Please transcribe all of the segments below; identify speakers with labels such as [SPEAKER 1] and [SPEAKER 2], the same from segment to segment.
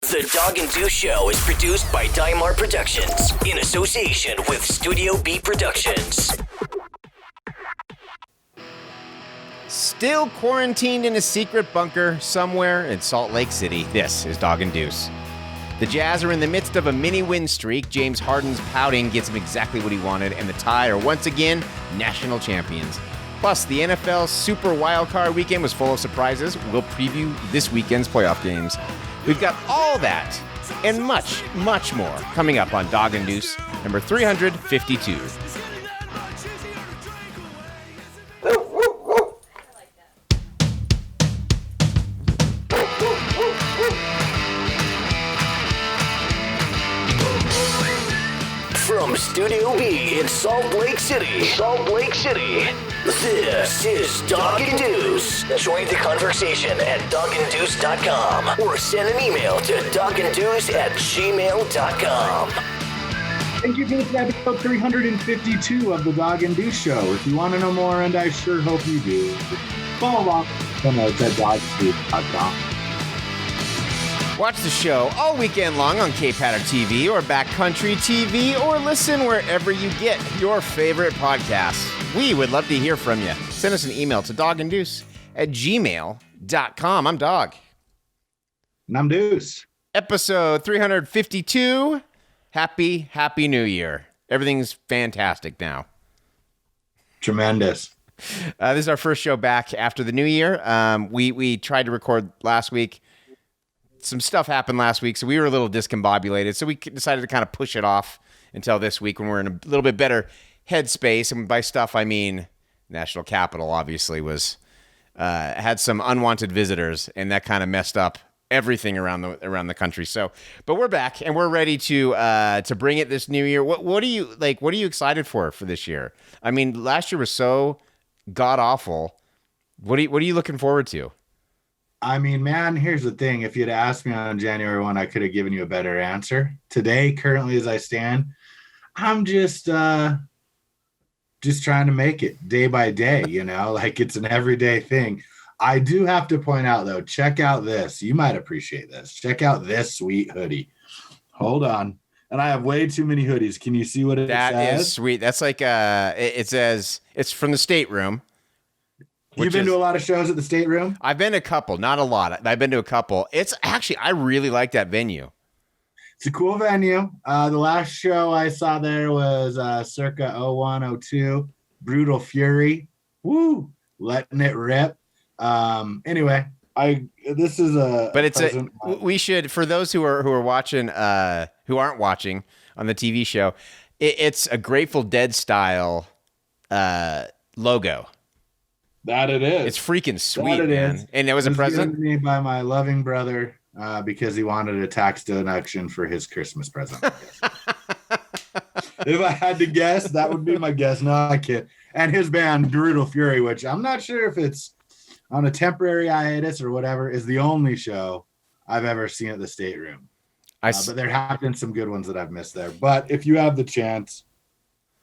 [SPEAKER 1] The Dog and Deuce Show is produced by Dymar Productions in association with Studio B Productions.
[SPEAKER 2] Still quarantined in a secret bunker somewhere in Salt Lake City, this is Dog and Deuce. The Jazz are in the midst of a mini win streak. James Harden's pouting gets him exactly what he wanted, and the Tie are once again national champions. Plus, the NFL Super Wildcard Weekend was full of surprises. We'll preview this weekend's playoff games. We've got all that and much, much more coming up on Dog and Deuce, number 352.
[SPEAKER 1] From Studio B in Salt Lake City, this is Dog and Deuce. Join the conversation at doganddeuce.com or send an email to doganddeuce@gmail.com.
[SPEAKER 3] Thank you for listening to episode 352 of the Dog and Deuce Show. If you want to know more, and I sure hope you do, follow along at doganddeuce.com.
[SPEAKER 2] Watch the show all weekend long on K-Patter TV or Backcountry TV, or listen wherever you get your favorite podcasts. We would love to hear from you. Send us an email to doganddeuce@gmail.com. I'm Dog.
[SPEAKER 3] And I'm Deuce.
[SPEAKER 2] Episode 352. Happy New Year. Everything's fantastic now.
[SPEAKER 3] Tremendous.
[SPEAKER 2] This is our first show back after the new year. We tried to record last week. Some stuff happened last week, so we were a little discombobulated. So we decided to kind of push it off until this week when we're in a little bit better headspace. And by stuff, I mean National Capital obviously was had some unwanted visitors, and that kind of messed up everything around the country. So, but we're back and we're ready to bring it this new year. What are you like? What are you excited for this year? I mean, last year was so god awful. What are you looking forward to?
[SPEAKER 3] I mean, man, here's the thing. If you'd asked me on January 1, I could have given you a better answer. Today, currently as I stand, I'm just trying to make it day by day, like it's an everyday thing. I do have to point out, though, check out this. You might appreciate this. Check out this sweet hoodie. Hold on. And I have way too many hoodies. Can you see what it says?
[SPEAKER 2] That is sweet. That's like it says it's from the stateroom.
[SPEAKER 3] You've been to a lot of shows at the Stateroom?
[SPEAKER 2] I've been to a couple, not a lot. I've been to a couple. It's actually, I really like that venue.
[SPEAKER 3] It's a cool venue. The last show I saw there was circa 01, 02, Brutal Fury. Woo! Letting it rip. Anyway, this is a.
[SPEAKER 2] But we should, for those who are watching, who aren't watching on the TV show, it's a Grateful Dead style logo.
[SPEAKER 3] That it is.
[SPEAKER 2] It's freaking sweet, man.
[SPEAKER 3] Is.
[SPEAKER 2] And it was a present
[SPEAKER 3] given to me by my loving brother because he wanted a tax deduction for his Christmas present. If I had to guess, that would be my guess. No, I can't. And his band, Brutal Fury, which I'm not sure if it's on a temporary hiatus or whatever, is the only show I've ever seen at the Stateroom. But there have been some good ones that I've missed there. But if you have the chance,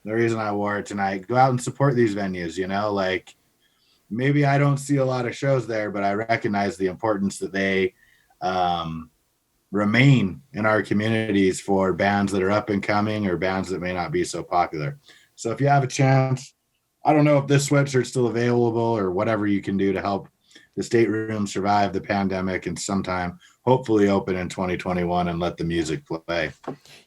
[SPEAKER 3] the reason I wore it tonight, go out and support these venues, like. Maybe I don't see a lot of shows there, but I recognize the importance that they remain in our communities for bands that are up and coming or bands that may not be so popular. So if you have a chance, I don't know if this sweatshirt's still available or whatever you can do to help the Stateroom survive the pandemic and sometime hopefully open in 2021 and let the music play.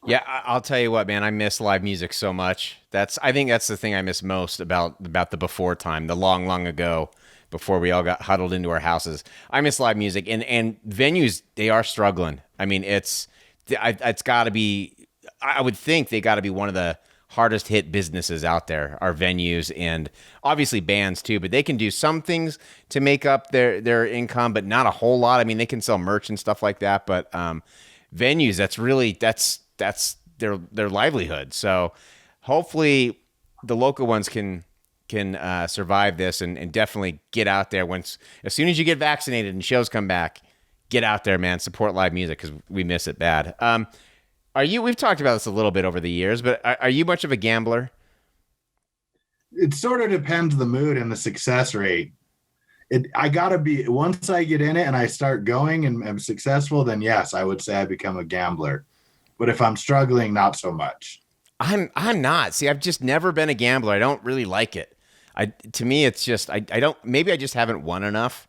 [SPEAKER 2] Yeah, I'll tell you what, man, I miss live music so much. I think that's the thing I miss most about the before time, the long ago, before we all got huddled into our houses. I miss live music, and venues, they are struggling. I mean, it's got to be, I would think they got to be one of the hardest hit businesses out there, are venues, and obviously bands too, but they can do some things to make up their income, but not a whole lot. I mean, they can sell merch and stuff like that, but venues, that's their livelihood. So hopefully the local ones can survive this and definitely get out there as soon as you get vaccinated and shows come back, get out there, man, support live music because we miss it bad. We've talked about this a little bit over the years, but are you much of a gambler?
[SPEAKER 3] It sort of depends the mood and the success rate. I gotta be, once I get in it and I start going and am successful, then yes, I would say I become a gambler. But if I'm struggling, not so much.
[SPEAKER 2] I'm not. See, I've just never been a gambler. I don't really like it. To me, it's just I don't. Maybe I just haven't won enough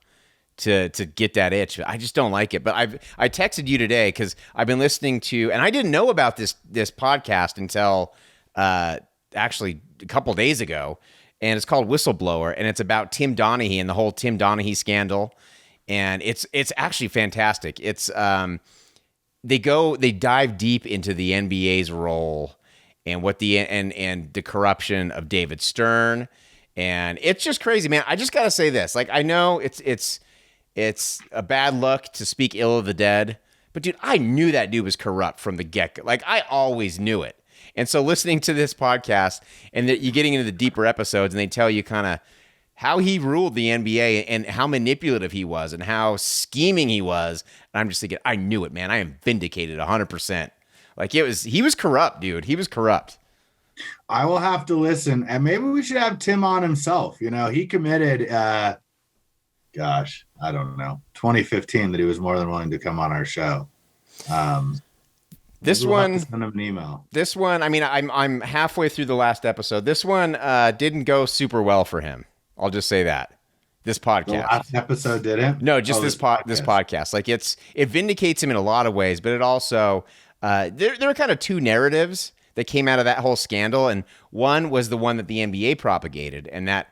[SPEAKER 2] to get that itch. I just don't like it. But I texted you today because I've been listening to, and I didn't know about this podcast until actually a couple days ago, and it's called Whistleblower, and it's about Tim Donaghy and the whole Tim Donaghy scandal, and it's actually fantastic. It's they dive deep into the NBA's role and what and the corruption of David Stern, and it's just crazy, man. I just gotta say this, like, I know it's a bad look to speak ill of the dead, but dude, I knew that dude was corrupt from the get-go. Like, I always knew it. And so listening to this podcast and that you're getting into the deeper episodes and they tell you kind of how he ruled the NBA and how manipulative he was and how scheming he was. And I'm just thinking, I knew it, man. I am vindicated 100%. Like, he was corrupt, dude. He was corrupt.
[SPEAKER 3] I will have to listen, and maybe we should have Tim on himself. You know, he committed, gosh, I don't know, 2015 that he was more than willing to come on our show.
[SPEAKER 2] This one,
[SPEAKER 3] send him an email.
[SPEAKER 2] This one, I mean, I'm halfway through the last episode. This one didn't go super well for him. I'll just say that. This podcast.
[SPEAKER 3] The last episode didn't?
[SPEAKER 2] No, just this podcast. Like, it vindicates him in a lot of ways, but it also there are kind of two narratives that came out of that whole scandal, and one was the one that the NBA propagated, and that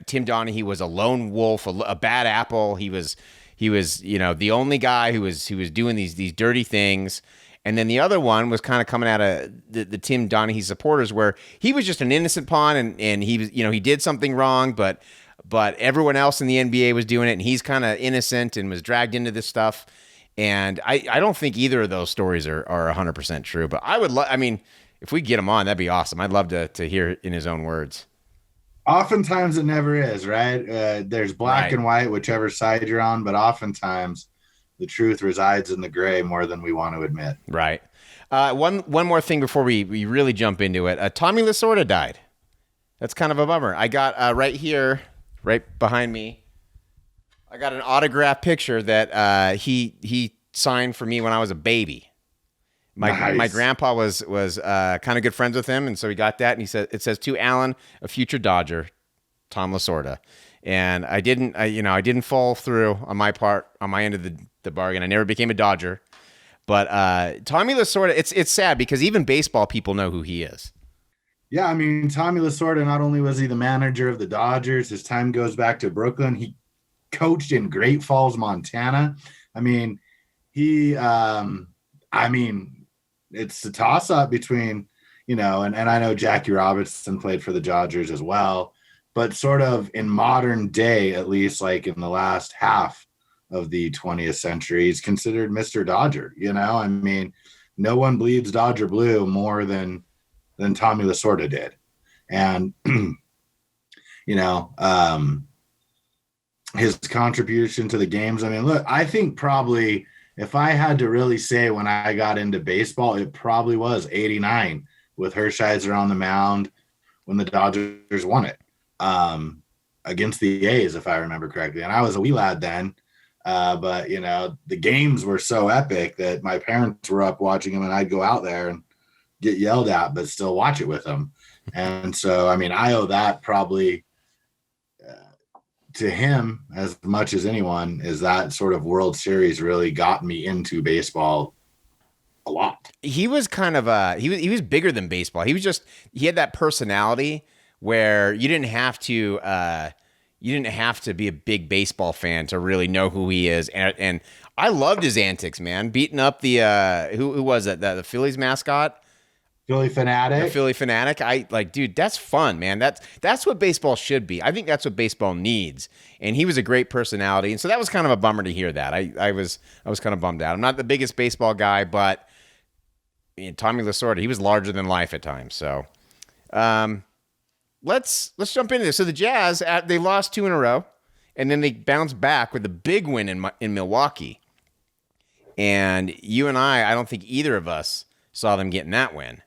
[SPEAKER 2] Tim Donaghy was a lone wolf, a bad apple. He was the only guy who was doing these dirty things. And then the other one was kind of coming out of the Tim Donaghy supporters, where he was just an innocent pawn, and he was, he did something wrong, but everyone else in the NBA was doing it, and he's kind of innocent and was dragged into this stuff. And I don't think either of those stories are 100% true. But I would if we get him on, that'd be awesome. I'd love to hear it in his own words.
[SPEAKER 3] Oftentimes it never is, right? There's black and white, whichever side you're on, but oftentimes the truth resides in the gray more than we want to admit.
[SPEAKER 2] Right. One more thing before we really jump into it. Tommy Lasorda died. That's kind of a bummer. I got right here, right behind me, I got an autographed picture that he signed for me when I was a baby. My grandpa was kind of good friends with him, and so he got that, and it says to Alan, a future Dodger, Tom Lasorda. And I didn't fall through on my part, on my end of the bargain. I never became a Dodger. But Tommy Lasorda, it's sad because even baseball people know who he is.
[SPEAKER 3] Yeah, I mean, Tommy Lasorda, not only was he the manager of the Dodgers, his time goes back to Brooklyn. He coached in Great Falls, Montana. I mean, it's a toss-up between, and I know Jackie Robinson played for the Dodgers as well, but sort of in modern day, at least like in the last half of the 20th century, he's considered Mr. Dodger. I mean, no one bleeds Dodger blue more than Tommy Lasorda did. And, his contribution to the games. I mean, look, I think probably if I had to really say when I got into baseball, it probably was 89 with Hershiser on the mound when the Dodgers won it against the A's, if I remember correctly. And I was a wee lad then. But, the games were so epic that my parents were up watching them, and I'd go out there and get yelled at, but still watch it with them. And so, I mean, I owe that probably to him as much as anyone. Is that sort of World Series really got me into baseball a lot. He
[SPEAKER 2] was kind of he was bigger than baseball. He had that personality where you didn't have to be a big baseball fan to really know who he is. And I loved his antics, man. Beating up the who was it? The Phillies mascot?
[SPEAKER 3] Philly Fanatic.
[SPEAKER 2] The Philly Fanatic. Dude, that's fun, man. That's what baseball should be. I think that's what baseball needs. And he was a great personality. And so that was kind of a bummer to hear that. I was kind of bummed out. I'm not the biggest baseball guy, but Tommy Lasorda, he was larger than life at times. So let's jump into this. So the Jazz, they lost 2 in a row, and then they bounced back with a big win in Milwaukee. And you and I don't think either of us saw them getting that win.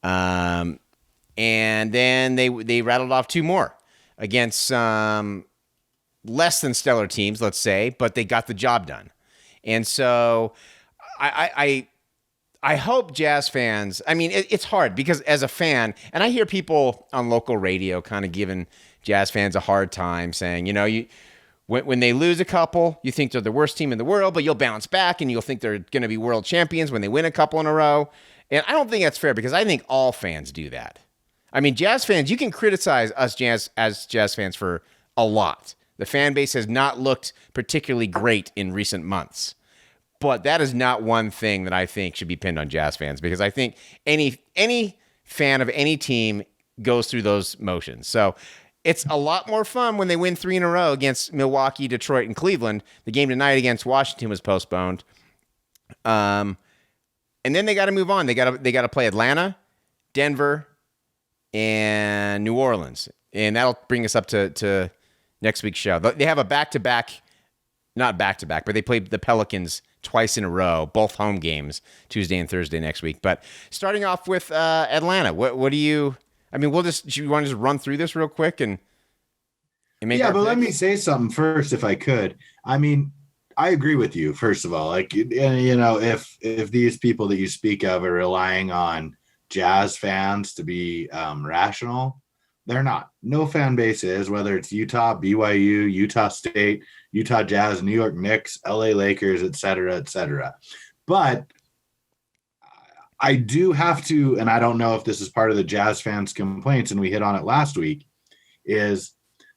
[SPEAKER 2] And then they rattled off 2 more against less than stellar teams, let's say, but they got the job done. And so I hope Jazz fans, I mean, it's hard because as a fan, and I hear people on local radio kind of giving Jazz fans a hard time saying, when they lose a couple, you think they're the worst team in the world, but you'll bounce back and you'll think they're going to be world champions when they win a couple in a row. And I don't think that's fair because I think all fans do that. I mean, Jazz fans, you can criticize us as Jazz fans for a lot. The fan base has not looked particularly great in recent months. But that is not one thing that I think should be pinned on Jazz fans because I think any fan of any team goes through those motions. So it's a lot more fun when they win 3 in a row against Milwaukee, Detroit, and Cleveland. The game tonight against Washington was postponed. And then they got to move on. They got to play Atlanta, Denver, and New Orleans. And that'll bring us up to next week's show. They have a back-to-back, not back-to-back, but they played the Pelicans twice in a row, both home games, Tuesday and Thursday next week. But starting off with Atlanta, what do you? I mean, do you want to just run through this real quick and make?
[SPEAKER 3] Yeah, but let me say something first, if I could. I mean, I agree with you. First of all, like if these people that you speak of are relying on Jazz fans to be rational, they're not. No fan base is, whether it's Utah, BYU, Utah State, Utah Jazz, New York Knicks, LA Lakers, et cetera, et cetera. But I do have to, and I don't know if this is part of the Jazz fans' complaints, and we hit on it last week, is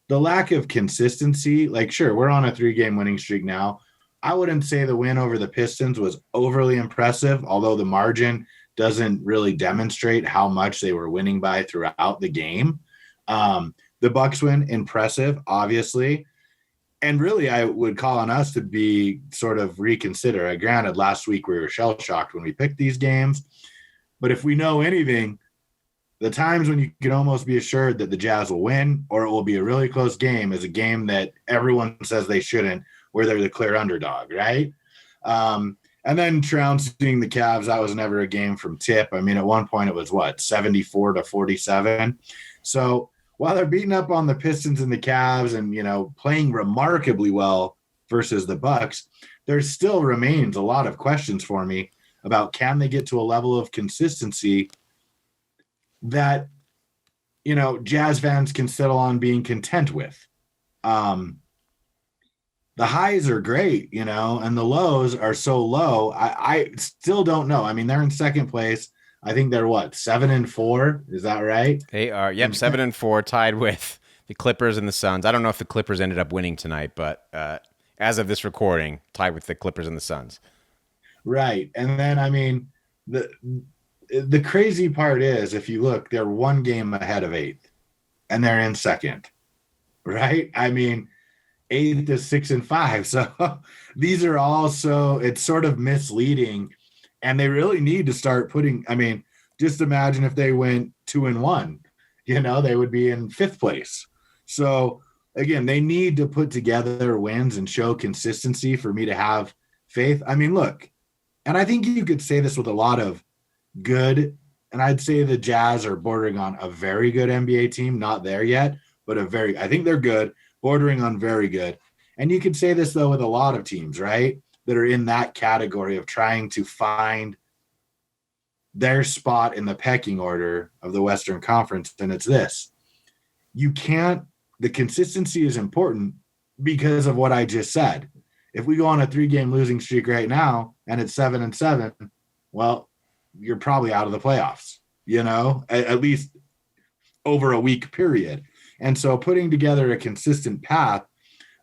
[SPEAKER 3] the lack of consistency. Like, sure, we're on a 3-game winning streak now. I wouldn't say the win over the Pistons was overly impressive, although the margin doesn't really demonstrate how much they were winning by throughout the game. The Bucks win, impressive, obviously. And really, I would call on us to be sort of reconsider. Granted, last week we were shell-shocked when we picked these games. But if we know anything, the times when you can almost be assured that the Jazz will win or it will be a really close game is a game that everyone says they shouldn't, where they're the clear underdog, right? And then trouncing the Cavs, that was never a game from tip. I mean, at one point it was, 74-47? So while they're beating up on the Pistons and the Cavs and, playing remarkably well versus the Bucks, there still remains a lot of questions for me about can they get to a level of consistency that, Jazz fans can settle on being content with. The highs are great, and the lows are so low. I still don't know. I mean, they're in second place. I think they're 7-4. Is that right?
[SPEAKER 2] They are. Yep, 7-4, tied with the Clippers and the Suns. I don't know if the Clippers ended up winning tonight, but as of this recording, tied with the Clippers and the Suns.
[SPEAKER 3] Right. And then, I mean, the crazy part is, if you look, they're 1 game ahead of 8th, and they're in second. Right? I mean, 8th is 6-5. So these are all it's sort of misleading. And they really need to start just imagine if they went 2-1, they would be in 5th place. So again, they need to put together wins and show consistency for me to have faith. I mean, look, and I think you could say this with a lot of good, and I'd say the Jazz are bordering on a very good NBA team, not there yet, but I think they're good, bordering on very good. And you could say this though with a lot of teams, right, that are in that category of trying to find their spot in the pecking order of the Western Conference. And it's this: the consistency is important because of what I just said. If we go on a 3-game losing streak right now and it's 7-7, well, you're probably out of the playoffs, at least over a week period. And so putting together a consistent path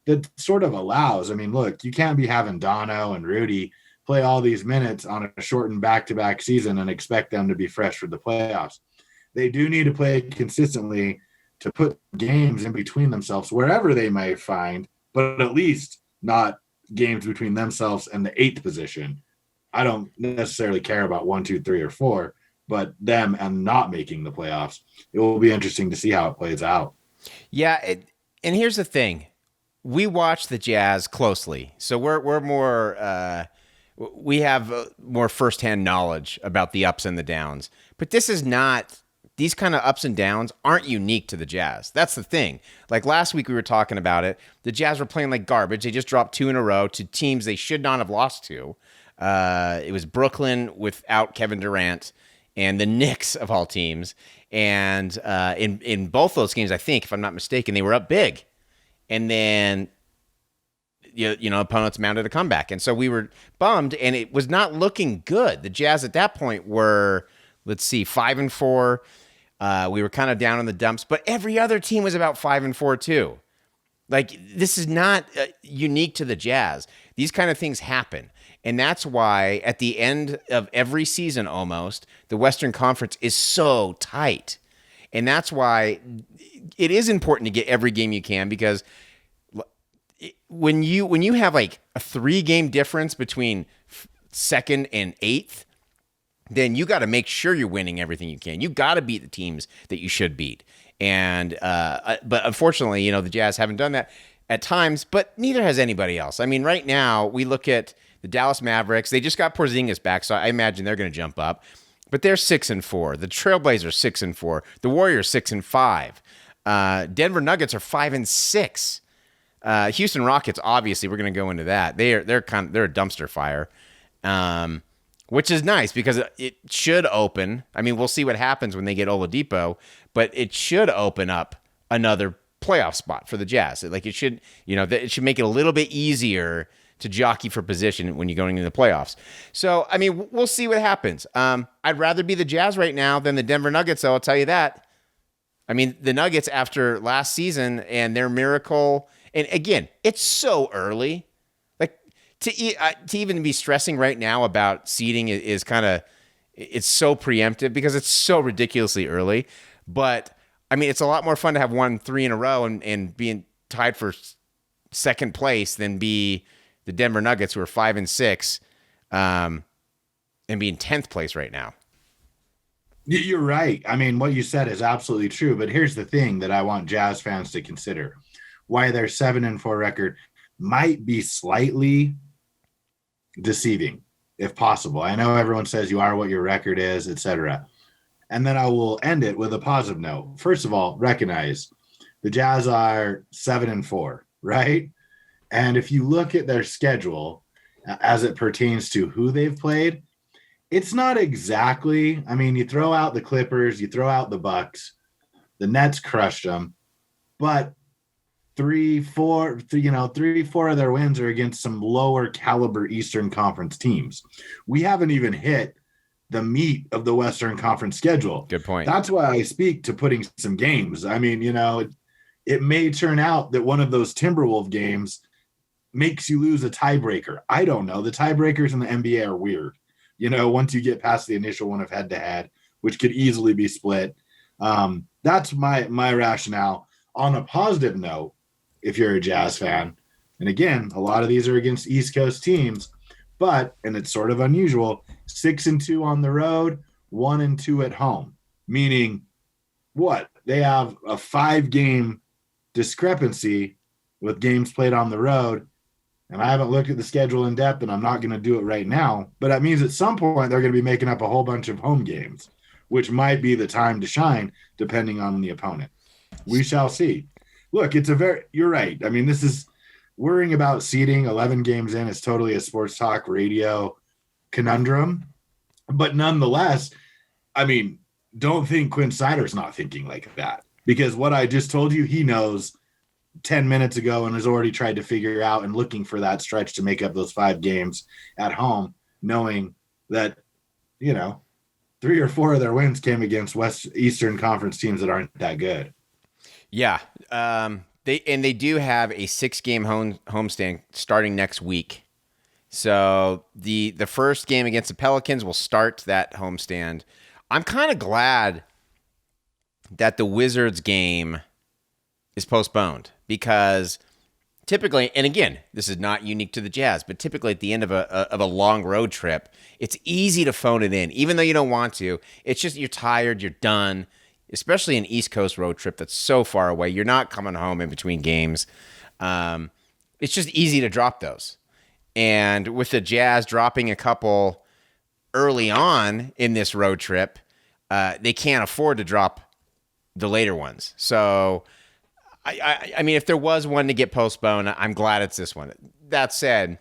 [SPEAKER 3] that sort of allows, look, you can't be having Dono and Rudy play all these minutes on a shortened back-to-back season and expect them to be fresh for the playoffs. They do need to play consistently to put games in between themselves, wherever they might find, but at least not games between themselves and the 8th position. I don't necessarily care about 1, 2, 3, or 4, but them and not making the playoffs. It will be interesting to see how it plays out.
[SPEAKER 2] Yeah, and here's the thing. We watch the Jazz closely, so we're more we have more firsthand knowledge about the ups and the downs. But this is not these kind of ups and downs aren't unique to the Jazz. That's the thing. Like last week we were talking about it. The Jazz were playing like garbage. They just dropped 2 in a row to teams they should not have lost to. It was Brooklyn without Kevin Durant and the Knicks of all teams. And in both those games, I think, if I'm not mistaken, they were up big. And then opponents mounted a comeback. And so we were bummed, and it was not looking good. The Jazz at that point were, 5-4. We were kind of down in the dumps, but every other team was about 5-4 too. Like, this is not unique to the Jazz. These kind of things happen. And that's why at the end of every season almost, the Western Conference is so tight. And that's why it is important to get every game you can, because when you have like a 3-game difference between second and eighth, then you got to make sure you're winning everything you can. You got to beat the teams that you should beat. And but unfortunately, the Jazz haven't done that at times, but neither has anybody else. I mean, right now we look at the Dallas Mavericks. They just got Porzingis back, so I imagine they're going to jump up. But they're 6-4. The Trailblazers 6-4. The Warriors 6-5. Denver Nuggets are 5-6. Houston Rockets, obviously, we're going to go into that. They're a dumpster fire, which is nice because it should open. I mean, we'll see what happens when they get Oladipo, but it should open up another playoff spot for the Jazz. Like it should make it a little bit easier to jockey for position when you're going into the playoffs. So, I mean, we'll see what happens. I'd rather be the Jazz right now than the Denver Nuggets, though, I'll tell you that. I mean, the Nuggets after last season and their miracle, and again, it's so early. Like to even be stressing right now about seeding is kind of, it's so preemptive because it's so ridiculously early. But I mean, it's a lot more fun to have won 3 in a row and being tied for second place than be the Denver Nuggets, who are 5-6, and being 10th place right now.
[SPEAKER 3] You're right. I mean, what you said is absolutely true. But here's the thing that I want Jazz fans to consider: why their 7-4 record might be slightly deceiving, if possible. I know everyone says you are what your record is, etc. And then I will end it with a positive note. First of all, recognize the Jazz are 7-4, right? And if you look at their schedule as it pertains to who they've played, it's not exactly, I mean, you throw out the Clippers, you throw out the Bucks, the Nets crushed them, but 3-4 of their wins are against some lower caliber Eastern Conference teams. We haven't even hit the meat of the Western Conference schedule.
[SPEAKER 2] Good point.
[SPEAKER 3] That's why I speak to putting some games. I mean, it may turn out that one of those Timberwolves games makes you lose a tiebreaker. I don't know. The tiebreakers in the NBA are weird. Once you get past the initial one of head-to-head, which could easily be split. That's my rationale. On a positive note, if you're a Jazz fan, and again, a lot of these are against East Coast teams, but, and it's sort of unusual, 6-2 on the road, 1-2 at home. Meaning, what? They have a 5-game discrepancy with games played on the road. And I haven't looked at the schedule in depth, and I'm not going to do it right now. But that means at some point they're going to be making up a whole bunch of home games, which might be the time to shine, depending on the opponent. We shall see. Look, you're right. I mean, this is worrying about seeding 11 games in is totally a sports talk radio conundrum. But nonetheless, I mean, don't think Quinn Snyder's not thinking like that, because what I just told you, he knows 10 minutes ago and has already tried to figure out and looking for that stretch to make up those 5 games at home, knowing that, 3 or 4 of their wins came against Eastern Conference teams that aren't that good.
[SPEAKER 2] Yeah. They do have a 6-game homestand starting next week. So the first game against the Pelicans will start that homestand. I'm kind of glad that the Wizards game is postponed, because typically, and again, this is not unique to the Jazz, but typically at the end of a long road trip, it's easy to phone it in, even though you don't want to. It's just you're tired, you're done, especially an East Coast road trip that's so far away. You're not coming home in between games. It's just easy to drop those. And with the Jazz dropping a couple early on in this road trip, they can't afford to drop the later ones. So, I mean, if there was one to get postponed, I'm glad it's this one. That said,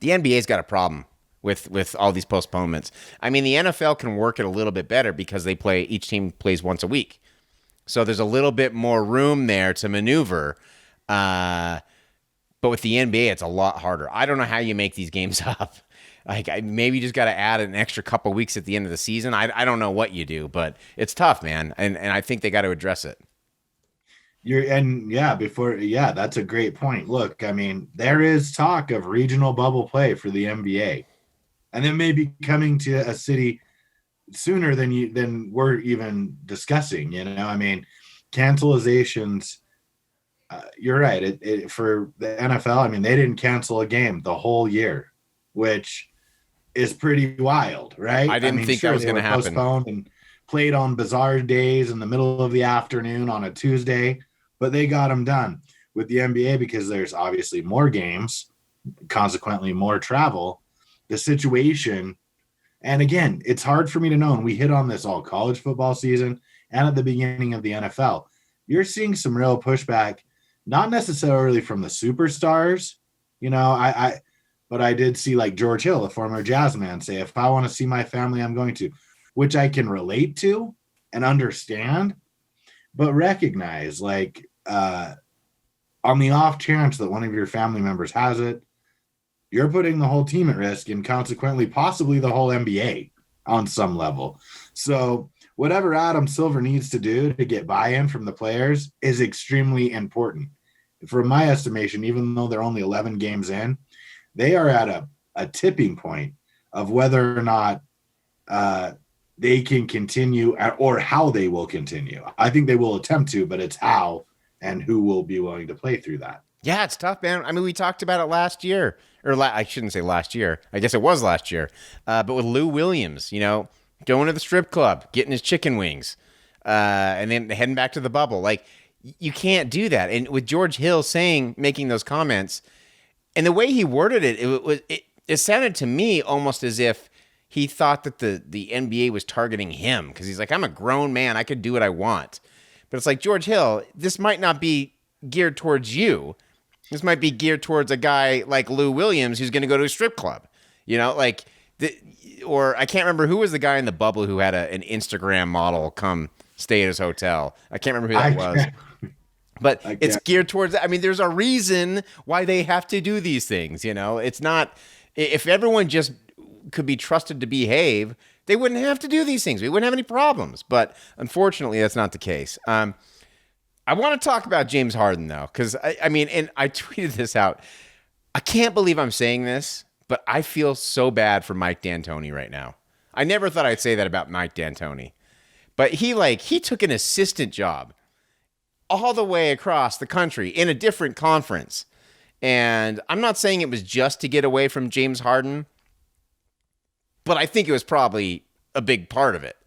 [SPEAKER 2] the NBA's got a problem with all these postponements. I mean, the NFL can work it a little bit better because each team plays once a week. So there's a little bit more room there to maneuver. But with the NBA, it's a lot harder. I don't know how you make these games up. Like, maybe you just got to add an extra couple weeks at the end of the season. I don't know what you do, but it's tough, man. And I think they got to address it.
[SPEAKER 3] That's a great point. Look, I mean, there is talk of regional bubble play for the NBA, and then maybe coming to a city sooner than we're even discussing. You know, I mean, cancelizations. You're right. For the NFL, I mean, they didn't cancel a game the whole year, which is pretty wild, right?
[SPEAKER 2] I didn't think that was going to happen.
[SPEAKER 3] Postponed and played on bizarre days in the middle of the afternoon on a Tuesday, but they got them done. With the NBA, because there's obviously more games, consequently more travel, the situation, and again, it's hard for me to know, and we hit on this all college football season and at the beginning of the NFL. You're seeing some real pushback, not necessarily from the superstars, you know, but I did see like George Hill, a former jazz man, say, if I want to see my family, I'm going to, which I can relate to and understand, but recognize like on the off chance that one of your family members has it, you're putting the whole team at risk and consequently possibly the whole NBA on some level. So whatever Adam Silver needs to do to get buy-in from the players is extremely important. From my estimation, even though they're only 11 games in, they are at a tipping point of whether or not they can continue or how they will continue. I think they will attempt to, but it's how and who will be willing to play through that.
[SPEAKER 2] Yeah, it's tough, man. I mean, we talked about it last year. I shouldn't say last year. I guess it was last year. But with Lou Williams, you know, going to the strip club, getting his chicken wings, and then heading back to the bubble. Like, you can't do that. And with George Hill making those comments, and the way he worded it sounded to me almost as if he thought that the NBA was targeting him, because he's like, I'm a grown man, I could do what I want. But it's like, George Hill, this might not be geared towards you. This might be geared towards a guy like Lou Williams who's going to go to a strip club. You know, like, or I can't remember who was the guy in the bubble who had an Instagram model come stay at his hotel. I can't remember who that was. But it's geared towards that. I mean, there's a reason why they have to do these things, you know? It's not, if everyone just could be trusted to behave, they wouldn't have to do these things. We wouldn't have any problems. But unfortunately, that's not the case. I want to talk about James Harden, though, because, I mean, and I tweeted this out. I can't believe I'm saying this, but I feel so bad for Mike D'Antoni right now. I never thought I'd say that about Mike D'Antoni. But he took an assistant job all the way across the country in a different conference. And I'm not saying it was just to get away from James Harden, but I think it was probably a big part of it.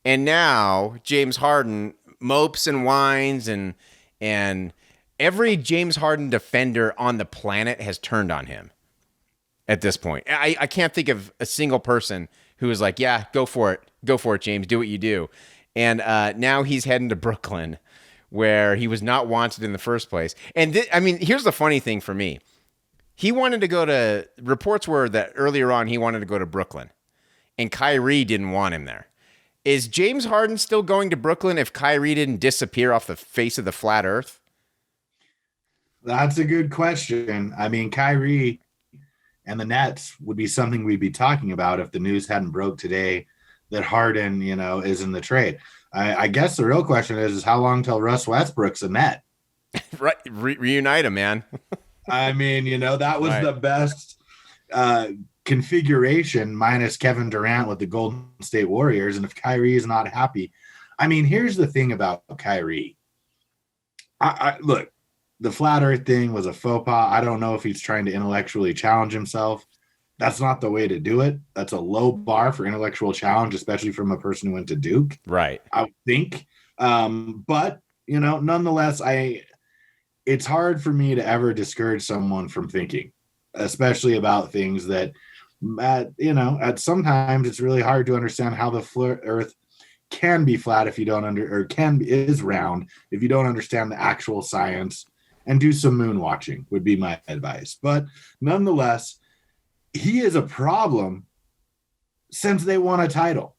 [SPEAKER 2] And now James Harden mopes and whines, and every James Harden defender on the planet has turned on him at this point. I can't think of a single person who was like, yeah, go for it, James, do what you do. And now he's heading to Brooklyn, where he was not wanted in the first place. And I mean, here's the funny thing for me. Reports were that earlier on he wanted to go to Brooklyn, and Kyrie didn't want him there. Is James Harden still going to Brooklyn if Kyrie didn't disappear off the face of the flat earth?
[SPEAKER 3] That's a good question. I mean, Kyrie and the Nets would be something we'd be talking about if the news hadn't broke today that Harden, you know, is in the trade. I guess the real question is how long till Russ Westbrook's a Net?
[SPEAKER 2] Right. Reunite him, man.
[SPEAKER 3] I mean, you know, that was the best configuration minus Kevin Durant with the Golden State Warriors. And if Kyrie is not happy, I mean, here's the thing about Kyrie. Look, the flat earth thing was a faux pas. I don't know if he's trying to intellectually challenge himself. That's not the way to do it. That's a low bar for intellectual challenge, especially from a person who went to Duke.
[SPEAKER 2] Right.
[SPEAKER 3] I would think. But, you know, nonetheless, it's hard for me to ever discourage someone from thinking, especially about things that, sometimes it's really hard to understand how the earth can be flat if you don't is round if you don't understand the actual science, and do some moon watching would be my advice. But nonetheless, he is a problem since they won a title.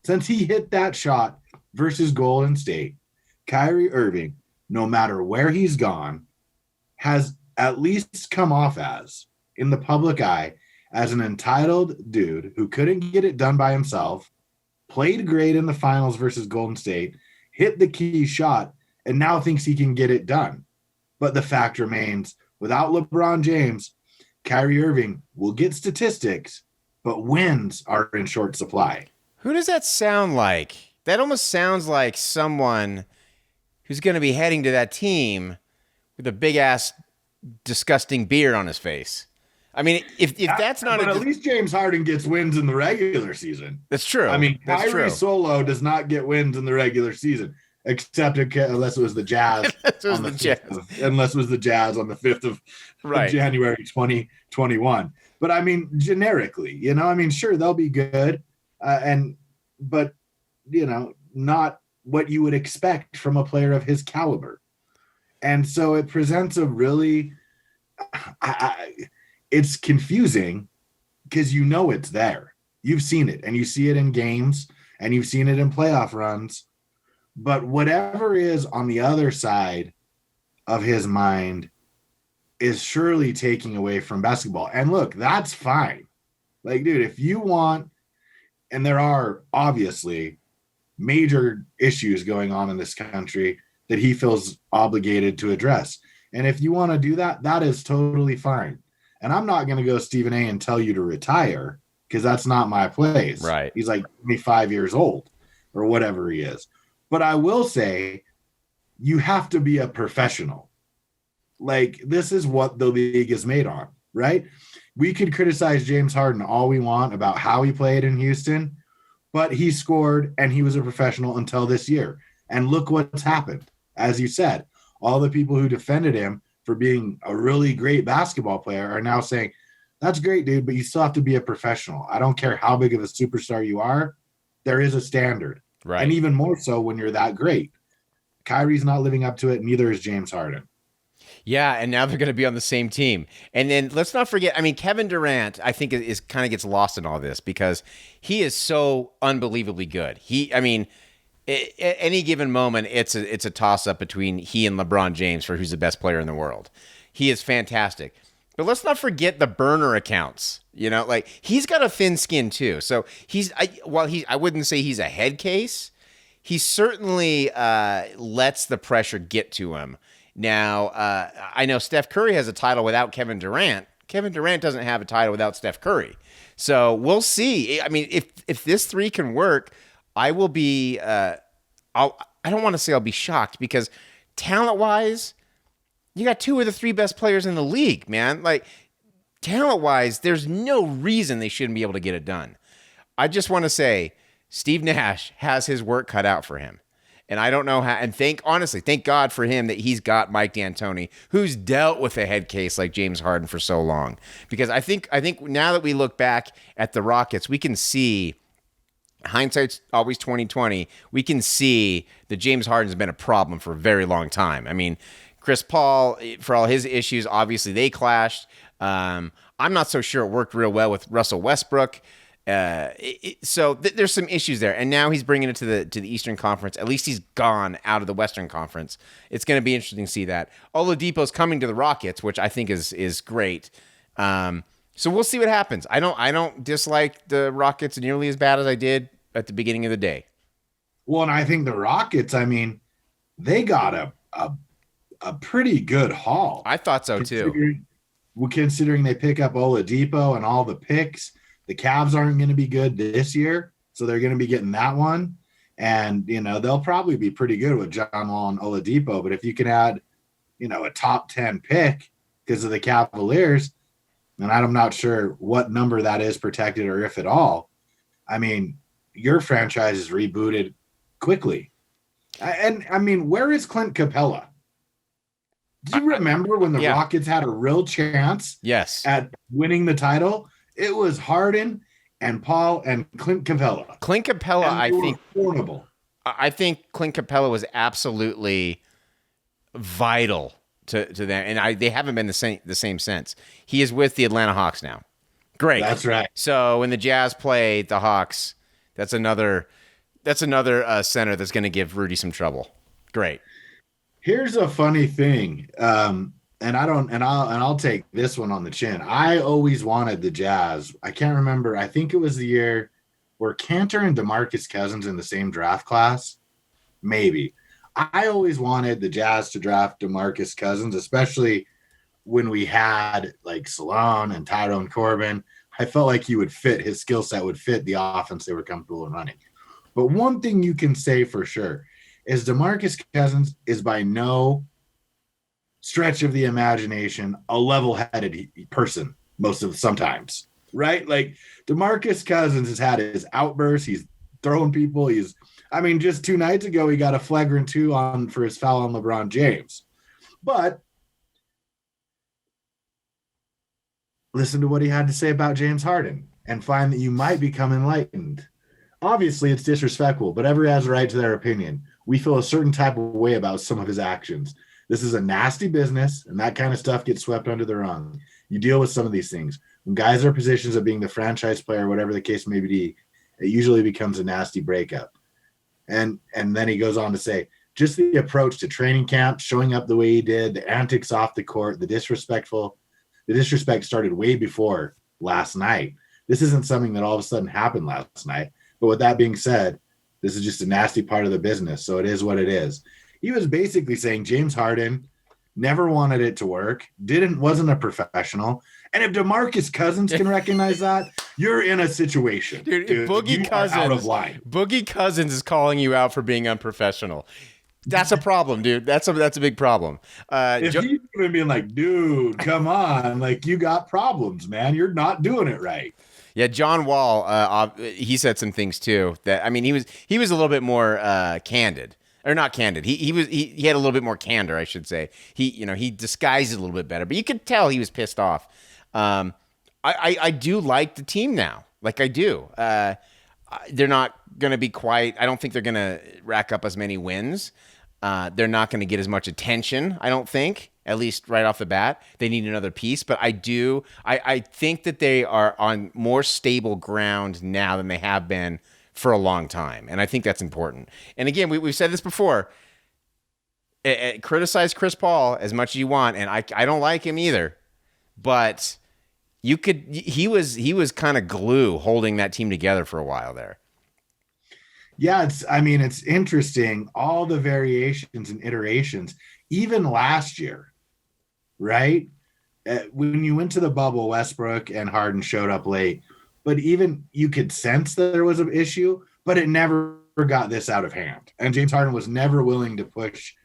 [SPEAKER 3] Since he hit that shot versus Golden State, Kyrie Irving, no matter where he's gone, has at least come off as, in the public eye, as an entitled dude who couldn't get it done by himself, played great in the finals versus Golden State, hit the key shot, and now thinks he can get it done. But the fact remains, without LeBron James, Kyrie Irving will get statistics, but wins are in short supply.
[SPEAKER 2] Who does that sound like? That almost sounds like someone who's going to be heading to that team with a big-ass, disgusting beard on his face. I mean, if that's not...
[SPEAKER 3] But at least James Harden gets wins in the regular season.
[SPEAKER 2] That's true.
[SPEAKER 3] I mean,
[SPEAKER 2] that's
[SPEAKER 3] Kyrie
[SPEAKER 2] true.
[SPEAKER 3] solo does not get wins in the regular season, except unless it was the Jazz. Unless it was the Jazz on the 5th of January 2021. But I mean, generically, sure, they'll be good, but not what you would expect from a player of his caliber. And so it presents a really, it's confusing because it's there. You've seen it, and you see it in games, and you've seen it in playoff runs. But whatever is on the other side of his mind is surely taking away from basketball. And look, that's fine. Like, dude, if you want, and there are obviously major issues going on in this country that he feels obligated to address. And if you want to do that, that is totally fine. And I'm not going to go Stephen A and tell you to retire, because that's not my place.
[SPEAKER 2] Right.
[SPEAKER 3] He's like 25 years old or whatever he is. But I will say, you have to be a professional. Like, this is what the league is made on, right? We could criticize James Harden all we want about how he played in Houston, but he scored and he was a professional until this year. And look what's happened. As you said, all the people who defended him for being a really great basketball player are now saying, that's great, dude, but you still have to be a professional. I don't care how big of a superstar you are. There is a standard.
[SPEAKER 2] Right.
[SPEAKER 3] And even more so when you're that great. Kyrie's not living up to it. Neither is James Harden.
[SPEAKER 2] Yeah, and now they're going to be on the same team. And then let's not forget, Kevin Durant, I think, is kind of gets lost in all this because he is so unbelievably good. At any given moment, it's a toss-up between he and LeBron James for who's the best player in the world. He is fantastic. But let's not forget the burner accounts. He's got a thin skin too. So I wouldn't say he's a head case. He certainly lets the pressure get to him. Now, I know Steph Curry has a title without Kevin Durant. Kevin Durant doesn't have a title without Steph Curry. So we'll see. If this three can work, I will be. I don't want to say I'll be shocked because talent-wise, you got two of the three best players in the league, man. Like, talent-wise, there's no reason they shouldn't be able to get it done. I just want to say Steve Nash has his work cut out for him. And I don't know how, and thank God for him that he's got Mike D'Antoni, who's dealt with a head case like James Harden for so long. Because I think now that we look back at the Rockets, we can see, hindsight's always 20/20, we can see that James Harden's been a problem for a very long time. Chris Paul, for all his issues, obviously they clashed. I'm not so sure it worked real well with Russell Westbrook. So there's some issues there, and now he's bringing it to the Eastern Conference. At least he's gone out of the Western Conference. It's going to be interesting to see that. Oladipo's coming to the Rockets, which I think is great. So we'll see what happens. I don't dislike the Rockets nearly as bad as I did at the beginning of the day.
[SPEAKER 3] Well, and I think the Rockets, they got a pretty good haul.
[SPEAKER 2] I thought so too.
[SPEAKER 3] Considering they pick up Oladipo and all the picks. The Cavs aren't going to be good this year, so they're going to be getting that one. And, they'll probably be pretty good with John Wall and Oladipo. But if you can add, a top 10 pick because of the Cavaliers, and I'm not sure what number that is protected or if at all, your franchise is rebooted quickly. And, where is Clint Capella? Do you remember when the Rockets had a real chance at winning the title? It was Harden and Paul and Clint Capella.
[SPEAKER 2] Clint Capella, I think,
[SPEAKER 3] horrible.
[SPEAKER 2] I think Clint Capella was absolutely vital to them, and they haven't been the same since. He is with the Atlanta Hawks now. Great.
[SPEAKER 3] That's right.
[SPEAKER 2] So when the Jazz play the Hawks, that's another center that's going to give Rudy some trouble. Great.
[SPEAKER 3] Here's a funny thing, I'll take this one on the chin. I always wanted the Jazz. I can't remember. I think it was the year where Cantor and DeMarcus Cousins in the same draft class. Maybe. I always wanted the Jazz to draft DeMarcus Cousins, especially when we had like Salon and Tyrone Corbin. I felt like his skill set would fit the offense they were comfortable in running. But one thing you can say for sure is DeMarcus Cousins is by no stretch of the imagination a level-headed person sometimes, right? Like DeMarcus Cousins has had his outbursts. He's throwing people. Just 2 nights ago, he got a flagrant 2 for his foul on LeBron James. But listen to what he had to say about James Harden and find that you might become enlightened. Obviously, it's disrespectful, but everyone has a right to their opinion. We feel a certain type of way about some of his actions. This is a nasty business, and that kind of stuff gets swept under the rug. You deal with some of these things. When guys are in positions of being the franchise player, whatever the case may be, it usually becomes a nasty breakup. And then he goes on to say, just the approach to training camp, showing up the way he did, the antics off the court, the disrespect started way before last night. This isn't something that all of a sudden happened last night. But with that being said, this is just a nasty part of the business. So it is what it is. He was basically saying James Harden never wanted it to work, wasn't a professional. And if DeMarcus Cousins can recognize that, you're in a situation.
[SPEAKER 2] Dude, Boogie Cousins
[SPEAKER 3] out of line.
[SPEAKER 2] Boogie Cousins is calling you out for being unprofessional. That's a problem, dude. That's a big problem.
[SPEAKER 3] If he's even being like, dude, come on, like you got problems, man. You're not doing it right.
[SPEAKER 2] Yeah, John Wall, he said some things too. That he was a little bit more candid, or not candid. He had a little bit more candor, I should say. He disguised it a little bit better, but you could tell he was pissed off. I do like the team now, like I do. They're not going to be quite. I don't think they're going to rack up as many wins. They're not going to get as much attention, I don't think, at least right off the bat. They need another piece, but I think that they are on more stable ground now than they have been for a long time, and I think that's important. And again, we've said this before. Criticize Chris Paul as much as you want, and I don't like him either, but he was kind of glue holding that team together for a while there.
[SPEAKER 3] Yeah, it's interesting, all the variations and iterations, even last year, right? When you went to the bubble, Westbrook and Harden showed up late, but even you could sense that there was an issue, but it never got this out of hand. And James Harden was never willing to push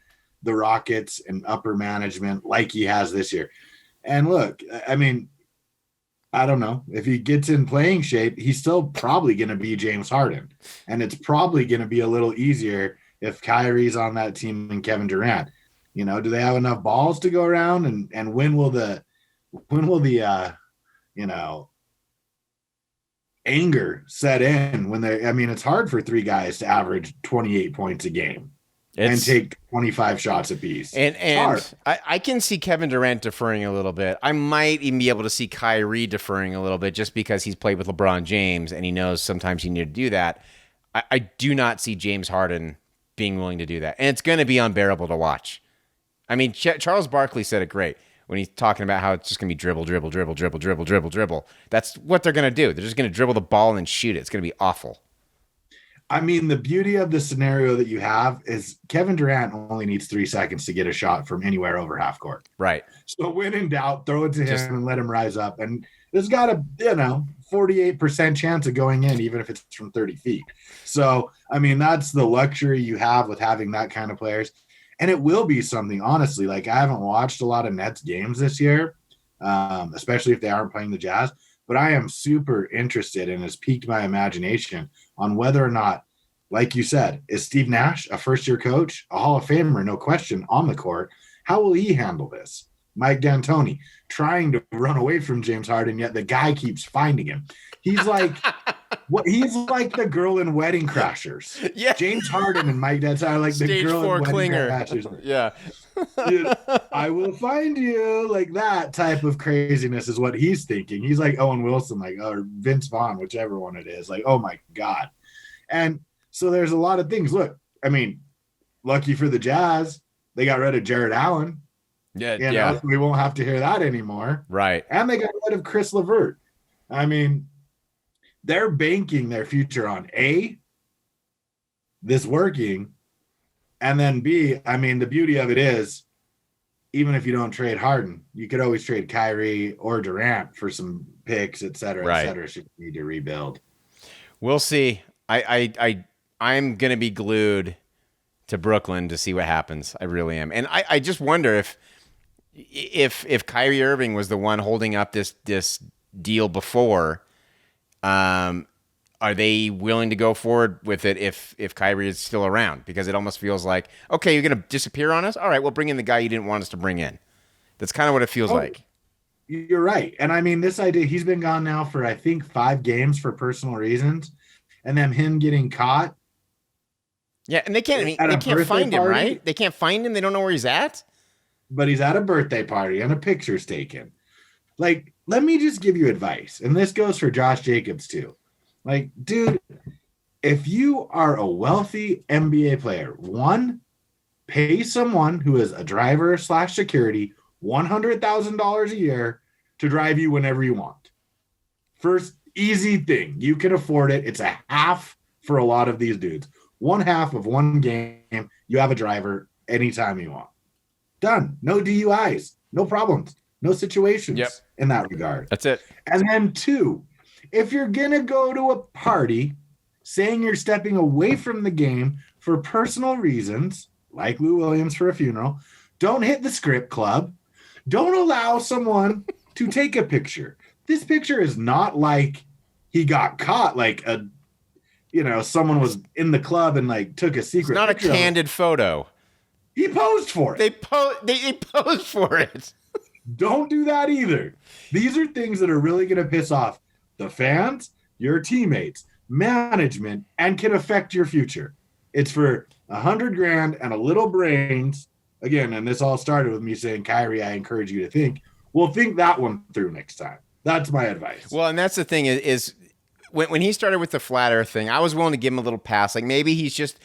[SPEAKER 3] the Rockets and upper management like he has this year. And look, I don't know. If he gets in playing shape, he's still probably going to be James Harden. And it's probably going to be a little easier if Kyrie's on that team and Kevin Durant. Do they have enough balls to go around? And when will the anger set in when it's hard for 3 guys to average 28 points a game. And take 25 shots apiece.
[SPEAKER 2] And I can see Kevin Durant deferring a little bit. I might even be able to see Kyrie deferring a little bit just because he's played with LeBron James and he knows sometimes you need to do that. I do not see James Harden being willing to do that. And it's going to be unbearable to watch. Charles Barkley said it great when he's talking about how it's just going to be dribble, dribble, dribble, dribble, dribble, dribble, dribble. That's what they're going to do. They're just going to dribble the ball and shoot it. It's going to be awful.
[SPEAKER 3] The beauty of the scenario that you have is Kevin Durant only needs 3 seconds to get a shot from anywhere over half court.
[SPEAKER 2] Right.
[SPEAKER 3] So when in doubt, throw it to him and let him rise up. And there's got a 48% chance of going in, even if it's from 30 feet. So, that's the luxury you have with having that kind of players. And it will be something, honestly. Like, I haven't watched a lot of Nets games this year, especially if they aren't playing the Jazz. But I am super interested and has piqued my imagination on whether or not, like you said, is Steve Nash a first-year coach, a Hall of Famer, no question, on the court? How will he handle this? Mike D'Antoni, trying to run away from James Harden, yet the guy keeps finding him. He's like he's like the girl in Wedding Crashers.
[SPEAKER 2] Yeah.
[SPEAKER 3] James Harden and Mike D'Antoni are like
[SPEAKER 2] Stage
[SPEAKER 3] the girl
[SPEAKER 2] 4
[SPEAKER 3] in Wedding
[SPEAKER 2] clinger.
[SPEAKER 3] Crashers.
[SPEAKER 2] Yeah.
[SPEAKER 3] Dude, I will find you. Like that type of craziness is what he's thinking. He's like Owen Wilson, like, or Vince Vaughn, whichever one it is. Like, oh my God. And so there's a lot of things. Look, I mean, lucky for the Jazz, they got rid of Jared Allen.
[SPEAKER 2] Yeah.
[SPEAKER 3] So we won't have to hear that anymore.
[SPEAKER 2] Right.
[SPEAKER 3] And they got rid of Chris LeVert. I mean, they're banking their future on A, this working, and then B, I mean, the beauty of it is, even if you don't trade Harden, you could always trade Kyrie or Durant for some picks, et cetera, should you need to rebuild.
[SPEAKER 2] We'll see. I'm going to be glued to Brooklyn to see what happens. I really am. And I just wonder if Kyrie Irving was the one holding up this deal before, are they willing to go forward with it if Kyrie is still around? Because it almost feels like, okay, you're going to disappear on us? All right, we'll bring in the guy you didn't want us to bring in. That's kind of what it feels like.
[SPEAKER 3] You're right. And I mean, this idea, he's been gone now for, I think, 5 games for personal reasons. And then him getting caught. Yeah,
[SPEAKER 2] and they can't find him, right? They can't find him. They don't know where he's at.
[SPEAKER 3] But he's at a birthday party and a picture's taken. Like, let me just give you advice. And this goes for Josh Jacobs too. Like, dude, if you are a wealthy NBA player, one, pay someone who is a driver / security $100,000 a year to drive you whenever you want. First, easy thing. You can afford it. It's a half for a lot of these dudes. 1/2 of one game, you have a driver anytime you want. Done. No DUIs, no problems, no situations in that regard.
[SPEAKER 2] That's it.
[SPEAKER 3] And then 2, if you're going to go to a party saying you're stepping away from the game for personal reasons, like Lou Williams for a funeral, don't hit the script club. Don't allow someone to take a picture. This picture is not like he got caught, like someone was in the club and like took a secret.
[SPEAKER 2] It's not a candid photo.
[SPEAKER 3] He posed for it.
[SPEAKER 2] They posed for it.
[SPEAKER 3] Don't do that either. These are things that are really going to piss off the fans, your teammates, management, and can affect your future. It's for $100,000 and a little brains. Again, and this all started with me saying, Kyrie, I encourage you to think. We'll think that one through next time. That's my advice.
[SPEAKER 2] Well, and that's the thing is when he started with the flat earth thing, I was willing to give him a little pass. Like maybe he's just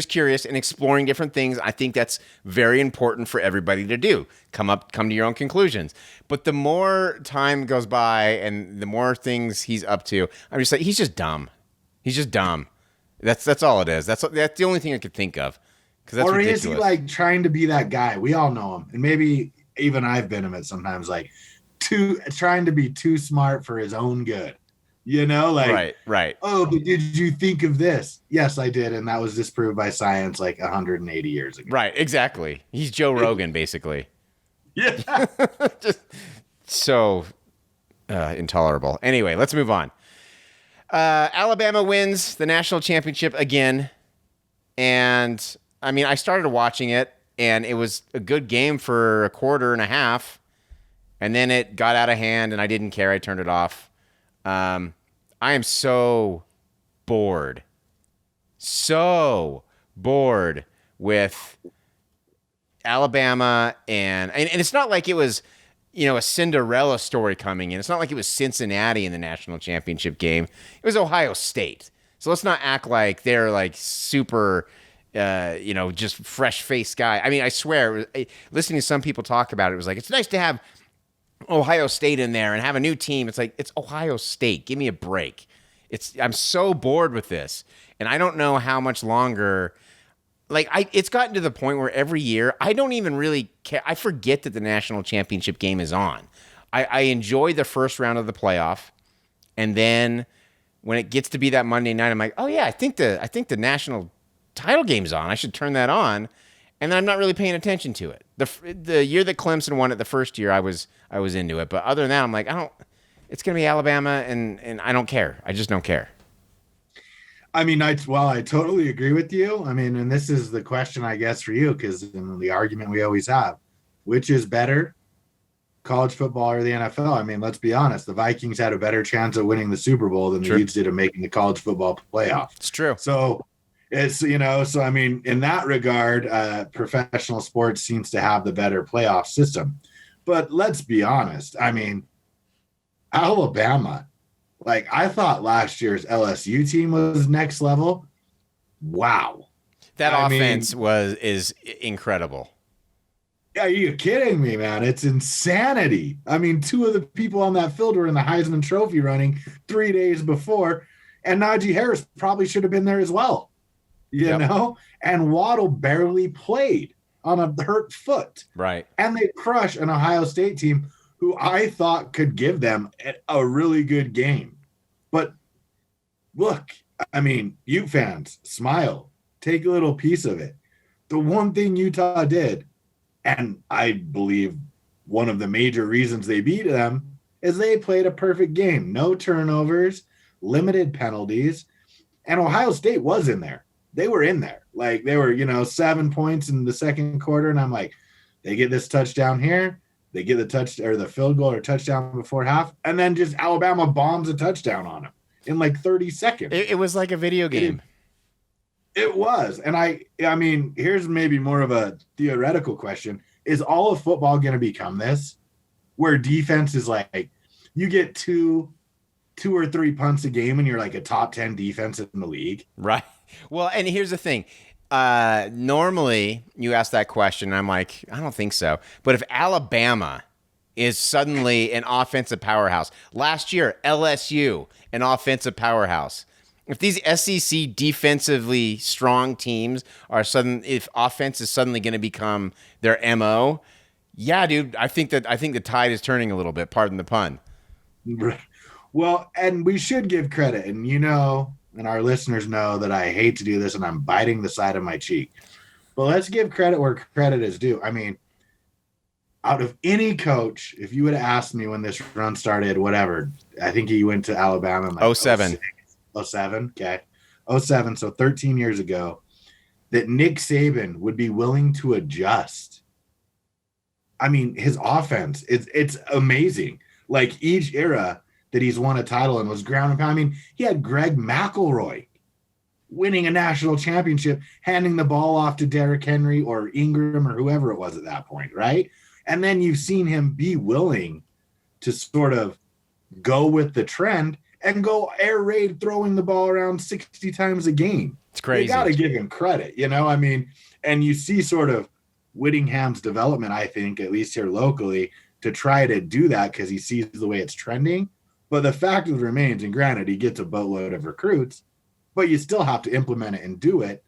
[SPEAKER 2] curious and exploring different things. I think that's very important for everybody to do. Come to your own conclusions. But the more time goes by and the more things he's up to, I'm just like, he's just dumb. He's just dumb. That's all it is. That's the only thing I could think of. Or ridiculous. Is he like trying to be that guy? We all know him, and maybe even I've been him at sometimes. Like trying to be too smart for his own good. Like right.
[SPEAKER 3] Oh, but did you think of this? Yes, I did, and that was disproved by science like 180 years ago.
[SPEAKER 2] Right, exactly. He's Joe Rogan, basically.
[SPEAKER 3] Yeah,
[SPEAKER 2] just so intolerable. Anyway, let's move on. Alabama wins the national championship again, and I mean, I started watching it, and it was a good game for a quarter and a half, and then it got out of hand, and I didn't care. I turned it off. I am so bored with Alabama, and it's not like it was, a Cinderella story coming in. It's not like it was Cincinnati in the national championship game. It was Ohio State. So let's not act like they're like super, just fresh-faced guy. I mean, I swear, listening to some people talk about it, it was like, it's nice to have Ohio State in there and have a new team. It's like, it's Ohio State. Give me a break. I'm so bored with this. And I don't know how much longer. It's gotten to the point where every year I don't even really care. I forget that the national championship game is on. I enjoy the first round of the playoff. And then when it gets to be that Monday night, I'm like, oh yeah, I think the national title game's on. I should turn that on. And I'm not really paying attention to it. The year that Clemson won it, the first year, I was into it. But other than that, I'm like, it's going to be Alabama, and I don't care. I just don't care.
[SPEAKER 3] I mean, I totally agree with you. I mean, and this is the question, I guess, for you, because in the argument we always have, which is better, college football or the NFL. I mean, let's be honest. The Vikings had a better chance of winning the Super Bowl than the Utes did of making the college football playoff.
[SPEAKER 2] It's true.
[SPEAKER 3] So it's, so I mean, in that regard, professional sports seems to have the better playoff system. But let's be honest. I mean, Alabama, like I thought last year's LSU team was next level. Wow.
[SPEAKER 2] That offense is incredible.
[SPEAKER 3] Are you kidding me, man? It's insanity. I mean, two of the people on that field were in the Heisman Trophy running 3 days before, and Najee Harris probably should have been there as well, you know? And Waddle barely played on a hurt foot.
[SPEAKER 2] Right.
[SPEAKER 3] And they crush an Ohio State team who I thought could give them a really good game. But look, I mean, Ute fans, smile, take a little piece of it. The one thing Utah did, and I believe one of the major reasons they beat them, is they played a perfect game. No turnovers, limited penalties, and Ohio State was in there. They were in there. Like they were, 7 points in the second quarter, and I'm like, they get this touchdown here, they get the field goal or touchdown before half, and then just Alabama bombs a touchdown on them in like 30 seconds.
[SPEAKER 2] It was like a video game.
[SPEAKER 3] It was. And I mean, here's maybe more of a theoretical question. Is all of football going to become this? Where defense is like, you get two or three punts a game and you're like a top 10 defense in the league?
[SPEAKER 2] Right. Well, and here's the thing. Normally you ask that question, and I'm like, I don't think so. But if Alabama is suddenly an offensive powerhouse, last year, LSU, an offensive powerhouse. If these SEC defensively strong teams if offense is suddenly going to become their MO, yeah, dude, I think the tide is turning a little bit. Pardon the pun.
[SPEAKER 3] Well, and we should give credit, and and our listeners know that I hate to do this, and I'm biting the side of my cheek. But let's give credit where credit is due. I mean, out of any coach, if you would have asked me when this run started, whatever, I think he went to Alabama in like
[SPEAKER 2] 07.
[SPEAKER 3] 07, okay. 07, so 13 years ago, that Nick Saban would be willing to adjust. I mean, his offense, it's amazing. Like each era that he's won a title and was ground and pound. I mean, he had Greg McElroy winning a national championship, handing the ball off to Derrick Henry or Ingram or whoever it was at that point, right? And then you've seen him be willing to sort of go with the trend and go air raid throwing the ball around 60 times a game.
[SPEAKER 2] It's crazy.
[SPEAKER 3] You got to give him credit, I mean, and you see sort of Whittingham's development, I think, at least here locally, to try to do that because he sees the way it's trending. But the fact of it remains, and granted, he gets a boatload of recruits, but you still have to implement it and do it.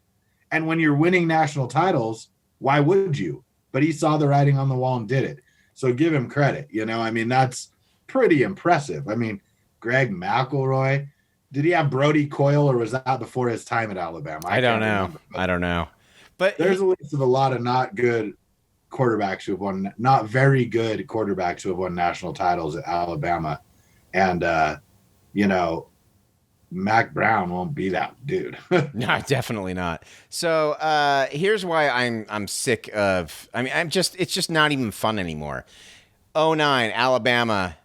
[SPEAKER 3] And when you're winning national titles, why would you? But he saw the writing on the wall and did it. So give him credit. I mean, that's pretty impressive. I mean, Greg McElroy, did he have Brody Coyle, or was that before his time at Alabama?
[SPEAKER 2] I don't know. But
[SPEAKER 3] there's a list of a lot of not very good quarterbacks who have won national titles at Alabama. And, Mac Brown won't be that dude.
[SPEAKER 2] No, definitely not. So here's why I'm sick of. I mean, it's just not even fun anymore. 2009 Alabama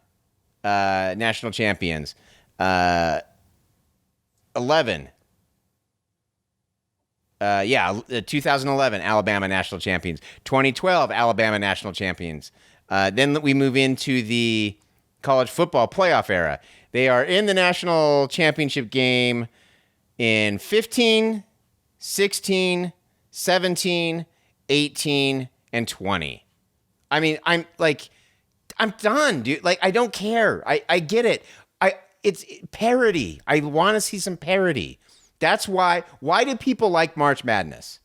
[SPEAKER 2] national champions. 2011 Alabama national champions. 2012 Alabama national champions. Then we move into the college football playoff era. They are in the national championship game in 15, 16, 17, 18, and 20. I mean, I'm done, dude. Like, I don't care. I get it. It's parity. I want to see some parity. That's why do people like March Madness?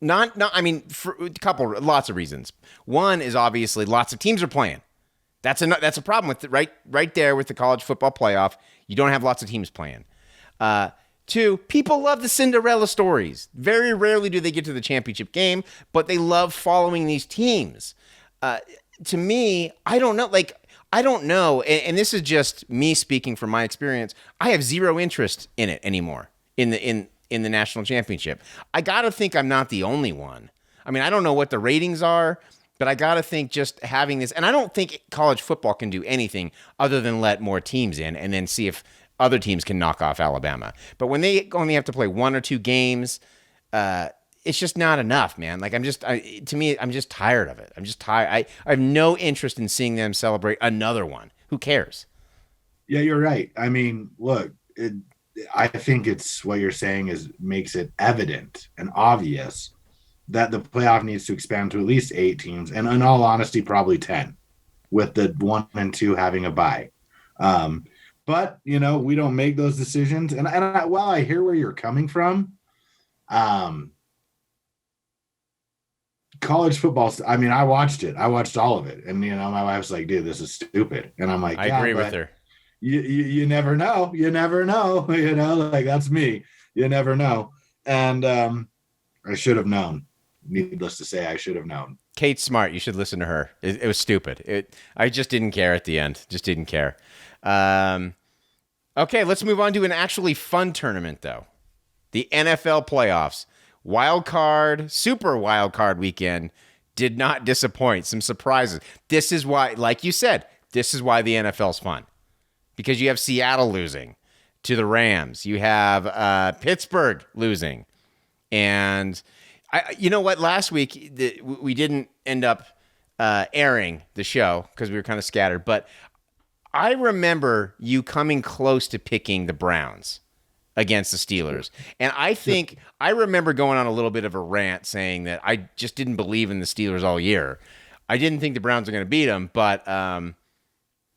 [SPEAKER 2] I mean, for lots of reasons. One is obviously lots of teams are playing. That's a problem with it, right there with the college football playoff. You don't have lots of teams playing. Two, people love the Cinderella stories. Very rarely do they get to the championship game, but they love following these teams. To me, I don't know. I don't know, and this is just me speaking from my experience. I have zero interest in it anymore in the national championship. I gotta think I'm not the only one. I mean, I don't know what the ratings are. But I got to think just having this, and I don't think college football can do anything other than let more teams in and then see if other teams can knock off Alabama. But when they only have to play 1 or 2 games, it's just not enough, man. Like I'm just tired of it. I'm just tired. I have no interest in seeing them celebrate another one. Who cares?
[SPEAKER 3] Yeah, you're right. I mean, look, I think it's what you're saying makes it evident and obvious that the playoff needs to expand to at least 8 teams, and in all honesty, probably 10, with the 1 and 2 having a bye. But we don't make those decisions. And while I hear where you're coming from, college football. I mean, I watched it. I watched all of it, and my wife's like, "Dude, this is stupid," and I'm like,
[SPEAKER 2] I agree with her.
[SPEAKER 3] You never know. You never know. Like that's me. You never know. And I should have known. Needless to say, I should have known.
[SPEAKER 2] Kate's smart. You should listen to her. It was stupid. I just didn't care at the end. Just didn't care. Okay, let's move on to an actually fun tournament, though. The NFL playoffs. Super wild card weekend did not disappoint. Some surprises. This is why, like you said, this is why the NFL's fun. Because you have Seattle losing to the Rams. You have Pittsburgh losing. And you know what? Last week, we didn't end up airing the show because we were kind of scattered. But I remember you coming close to picking the Browns against the Steelers. And I remember going on a little bit of a rant saying that I just didn't believe in the Steelers all year. I didn't think the Browns were going to beat them, but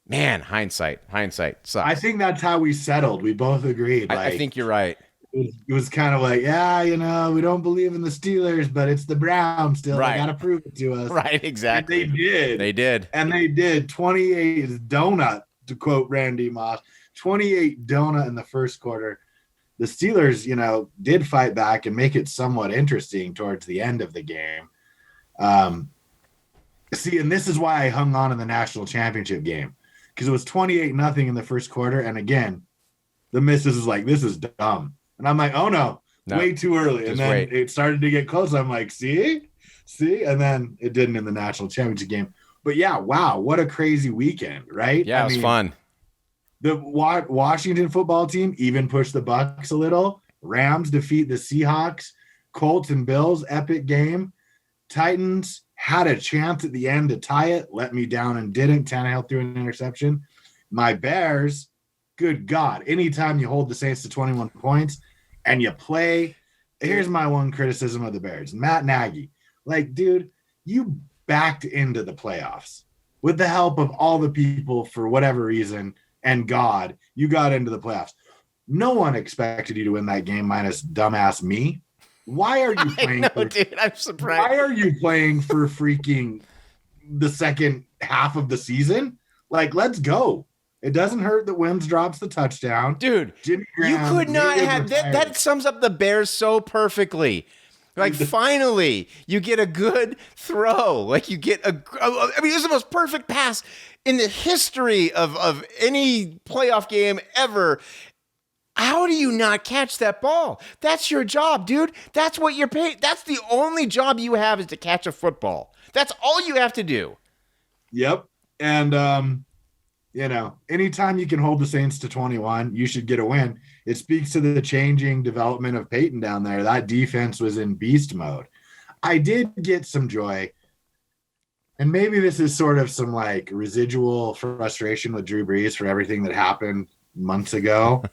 [SPEAKER 2] man, hindsight sucks.
[SPEAKER 3] I think that's how we settled. We both agreed.
[SPEAKER 2] I think you're right.
[SPEAKER 3] It was kind of like, we don't believe in the Steelers, but it's the Browns still.
[SPEAKER 2] Right.
[SPEAKER 3] They got to prove it to us.
[SPEAKER 2] Right, exactly.
[SPEAKER 3] And they did.
[SPEAKER 2] They did.
[SPEAKER 3] And they did. 28 donut, to quote Randy Moss. 28 donut in the first quarter. The Steelers, did fight back and make it somewhat interesting towards the end of the game. And this is why I hung on in the national championship game, because it was 28-0 in the first quarter. And again, the missus is like, this is dumb. And I'm like, oh no, way too early. And then it started to get close. I'm like, see? And then it didn't in the national championship game. But yeah, wow, what a crazy weekend, right?
[SPEAKER 2] Yeah, it was fun.
[SPEAKER 3] The Washington football team even pushed the Bucs a little. Rams defeat the Seahawks. Colts and Bills, epic game. Titans had a chance at the end to tie it, let me down and didn't. Tannehill threw an interception. My Bears, good God, anytime you hold the Saints to 21 points and you play, here's my one criticism of the Bears. Matt Nagy, like, dude, you backed into the playoffs with the help of all the people for whatever reason, and God, you got into the playoffs. No one expected you to win that game minus dumbass me. Why are you playing?
[SPEAKER 2] Dude, I'm surprised.
[SPEAKER 3] Why are you playing for freaking the second half of the season? Like, let's go. It doesn't hurt that Wims drops the touchdown.
[SPEAKER 2] Dude,
[SPEAKER 3] Jimmy
[SPEAKER 2] you
[SPEAKER 3] Graham,
[SPEAKER 2] could not have that sums up the Bears so perfectly. Like, finally, you get a good throw. Like, you get this is the most perfect pass in the history of any playoff game ever. How do you not catch that ball? That's your job, dude. That's what you're paid. That's the only job you have, is to catch a football. That's all you have to do.
[SPEAKER 3] Yep. And, anytime you can hold the Saints to 21, you should get a win. It speaks to the changing development of Peyton down there. That defense was in beast mode. I did get some joy. And maybe this is sort of some like residual frustration with Drew Brees for everything that happened months ago.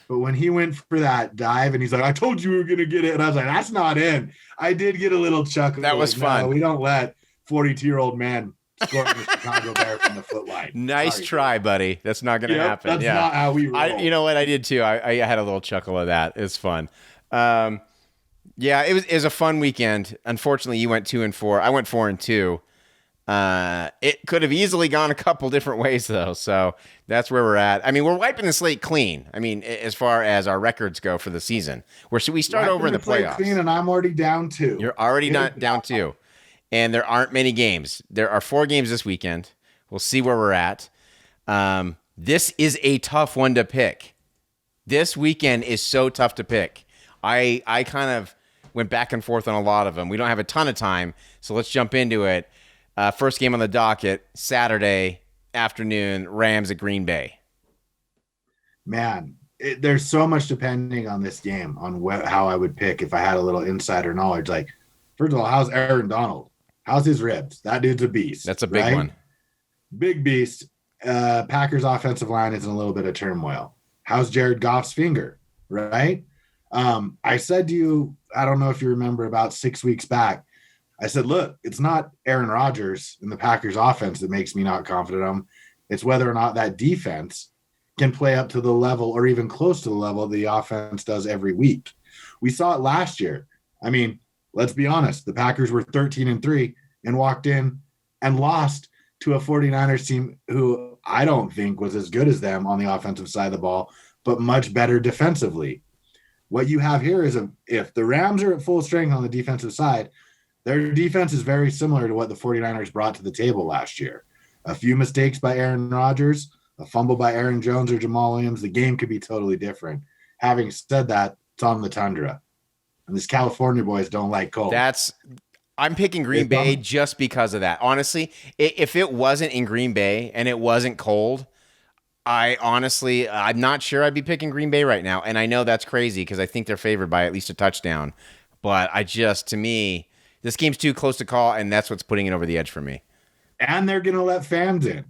[SPEAKER 3] But when he went for that dive and he's like, I told you we were going to get it. And I was like, that's not in. I did get a little chuckle.
[SPEAKER 2] That was fun.
[SPEAKER 3] No, we don't let 42-year-old men score the Chicago Bear from the foot line.
[SPEAKER 2] Nice try, buddy. That's not going to happen.
[SPEAKER 3] That's not how we roll.
[SPEAKER 2] You know what? I did too. I had a little chuckle of that. It's fun. It was a fun weekend. Unfortunately, you went 2-4. I went 4-2. It could have easily gone a couple different ways, though. So that's where we're at. I mean, we're wiping the slate clean. I mean, as far as our records go for the season, we start over in the playoffs.
[SPEAKER 3] Clean, and I'm already down 2.
[SPEAKER 2] You're already down 2. And there aren't many games. There are 4 games this weekend. We'll see where we're at. This is a tough one to pick. This weekend is so tough to pick. I kind of went back and forth on a lot of them. We don't have a ton of time, so let's jump into it. First game on the docket, Saturday afternoon, Rams at Green Bay.
[SPEAKER 3] Man, there's so much depending on this game on how I would pick if I had a little insider knowledge. Like, first of all, how's Aaron Donald? How's his ribs? That dude's a beast.
[SPEAKER 2] That's a big one.
[SPEAKER 3] Big beast. Packers offensive line is in a little bit of turmoil. How's Jared Goff's finger? Right? I said to you, I don't know if you remember, about 6 weeks back, I said, look, it's not Aaron Rodgers and the Packers offense that makes me not confident of them. It's whether or not that defense can play up to the level or even close to the level the offense does every week. We saw it last year. I mean, let's be honest. The Packers were 13-3 and walked in and lost to a 49ers team who I don't think was as good as them on the offensive side of the ball, but much better defensively. What you have here is if the Rams are at full strength on the defensive side, their defense is very similar to what the 49ers brought to the table last year. A few mistakes by Aaron Rodgers, a fumble by Aaron Jones or Jamal Williams, the game could be totally different. Having said that, it's on the tundra. And these California boys don't like cold.
[SPEAKER 2] I'm picking Green Bay just because of that. Honestly, if it wasn't in Green Bay and it wasn't cold, I'm not sure I'd be picking Green Bay right now. And I know that's crazy because I think they're favored by at least a touchdown. But to me, this game's too close to call, and that's what's putting it over the edge for me.
[SPEAKER 3] And they're going to let fans in,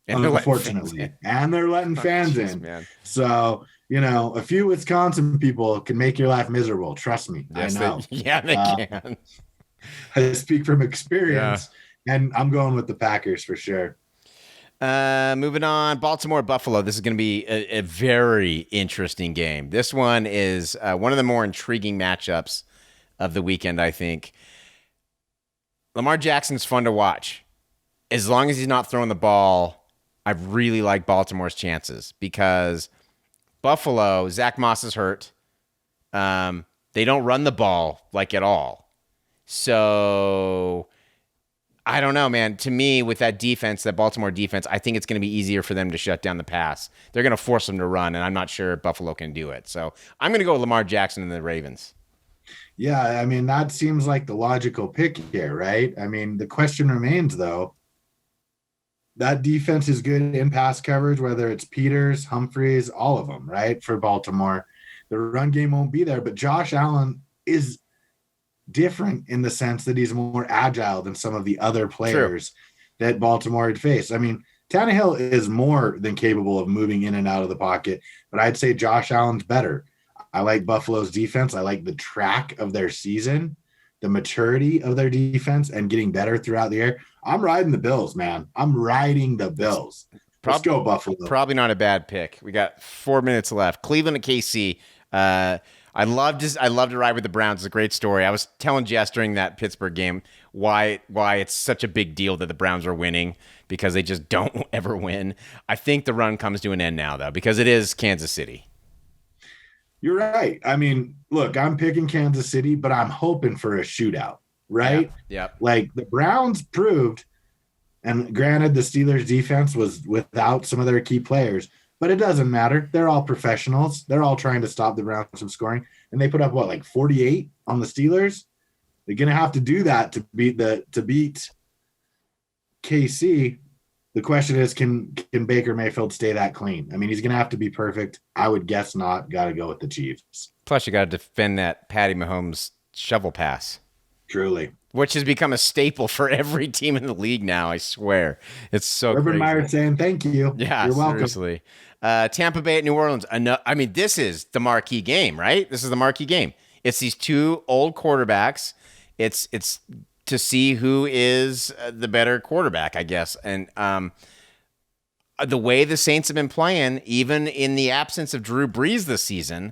[SPEAKER 3] unfortunately. And they're letting fans in. Man. So, a few Wisconsin people can make your life miserable. Trust me. Yes, I know.
[SPEAKER 2] They can.
[SPEAKER 3] I speak from experience, and I'm going with the Packers for sure.
[SPEAKER 2] Moving on, Baltimore, Buffalo. This is going to be a very interesting game. This one is one of the more intriguing matchups of the weekend, I think. Lamar Jackson's fun to watch. As long as he's not throwing the ball, I really like Baltimore's chances because Buffalo, Zach Moss is hurt. They don't run the ball at all. So I don't know, man. To me, with that defense, that Baltimore defense, I think it's going to be easier for them to shut down the pass. They're going to force them to run, and I'm not sure Buffalo can do it. So I'm going to go with Lamar Jackson and the Ravens.
[SPEAKER 3] Yeah, I mean, that seems like the logical pick here, right? I mean, the question remains, though. That defense is good in pass coverage, whether it's Peters, Humphreys, all of them, right, for Baltimore. The run game won't be there, but Josh Allen is different in the sense that he's more agile than some of the other players that Baltimore had faced. I mean, Tannehill is more than capable of moving in and out of the pocket, but I'd say Josh Allen's better. I like Buffalo's defense. I like the track of their season, the maturity of their defense, and getting better throughout the year. I'm riding the Bills, man. I'm riding the Bills. Let's go, Buffalo.
[SPEAKER 2] Probably not a bad pick. We got 4 minutes left. Cleveland and KC. I love to ride with the Browns. It's a great story. I was telling Jess during that Pittsburgh game why it's such a big deal that the Browns are winning because they just don't ever win. I think the run comes to an end now, though, because it is Kansas City.
[SPEAKER 3] You're right. I mean, look, I'm picking Kansas City, but I'm hoping for a shootout, right?
[SPEAKER 2] Yeah.
[SPEAKER 3] Like the Browns proved, and granted, the Steelers defense was without some of their key players, but it doesn't matter. They're all professionals. They're all trying to stop the Browns from scoring, and they put up 48 on the Steelers. They're going to have to do that to beat KC. The question is, can Baker Mayfield stay that clean? I mean, he's going to have to be perfect. I would guess not. Got to go with the Chiefs.
[SPEAKER 2] Plus, you got to defend that Patty Mahomes shovel pass.
[SPEAKER 3] Truly.
[SPEAKER 2] Which has become a staple for every team in the league now, I swear. It's so
[SPEAKER 3] Urban
[SPEAKER 2] crazy.
[SPEAKER 3] Meyer saying thank you.
[SPEAKER 2] Yeah,
[SPEAKER 3] you're welcome.
[SPEAKER 2] Seriously. Tampa Bay at New Orleans. I mean, this is the marquee game, right? This is the marquee game. It's these two old quarterbacks. It's to see who is the better quarterback, I guess. And the way the Saints have been playing, even in the absence of Drew Brees this season,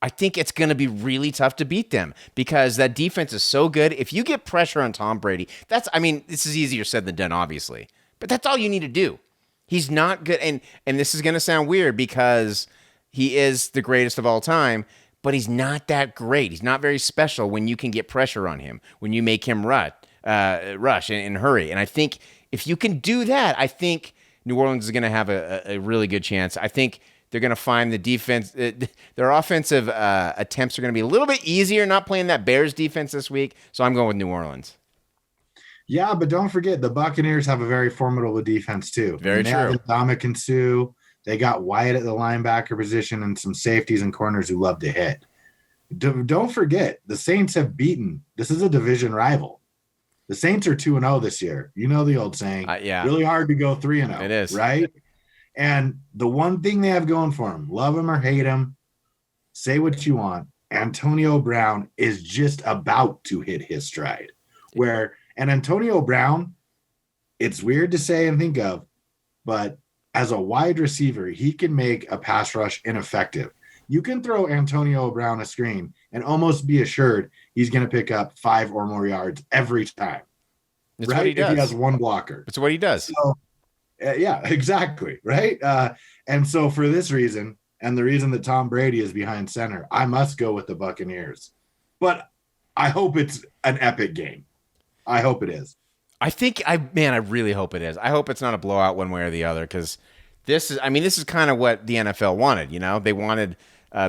[SPEAKER 2] I think it's going to be really tough to beat them because that defense is so good. If you get pressure on Tom Brady, this is easier said than done, obviously, but that's all you need to do. He's not good. And this is going to sound weird because he is the greatest of all time, but he's not that great. He's not very special when you can get pressure on him, when you make him rush and hurry. And I think if you can do that, I think New Orleans is going to have a really good chance. I think they're going to find the defense. Their offensive attempts are going to be a little bit easier, not playing that Bears defense this week. So I'm going with New Orleans.
[SPEAKER 3] Yeah, but don't forget the Buccaneers have a very formidable defense too.
[SPEAKER 2] Very
[SPEAKER 3] They have
[SPEAKER 2] true.
[SPEAKER 3] Ndamukong Suh. They got Wyatt at the linebacker position and some safeties and corners who love to hit. Don't forget the Saints have beaten. This is a division rival. The Saints are 2-0 this year. You know the old saying.
[SPEAKER 2] Yeah.
[SPEAKER 3] Really hard to go 3-0.
[SPEAKER 2] It is.
[SPEAKER 3] Right? And the one thing they have going for them, love him or hate him, say what you want, Antonio Brown is just about to hit his stride. And Antonio Brown, it's weird to say and think of, but as a wide receiver, he can make a pass rush ineffective. You can throw Antonio Brown a screen and almost be assured he's going to pick up 5 or more yards every time.
[SPEAKER 2] That's
[SPEAKER 3] right?
[SPEAKER 2] what he does.
[SPEAKER 3] If he has one blocker.
[SPEAKER 2] That's what he does.
[SPEAKER 3] So, yeah, exactly. Right. And so for this reason, and the reason that Tom Brady is behind center, I must go with the Buccaneers. But I hope it's an epic game. I hope it is.
[SPEAKER 2] I really hope it is. I hope it's not a blowout one way or the other, because this is kind of what the NFL wanted. You know, they wanted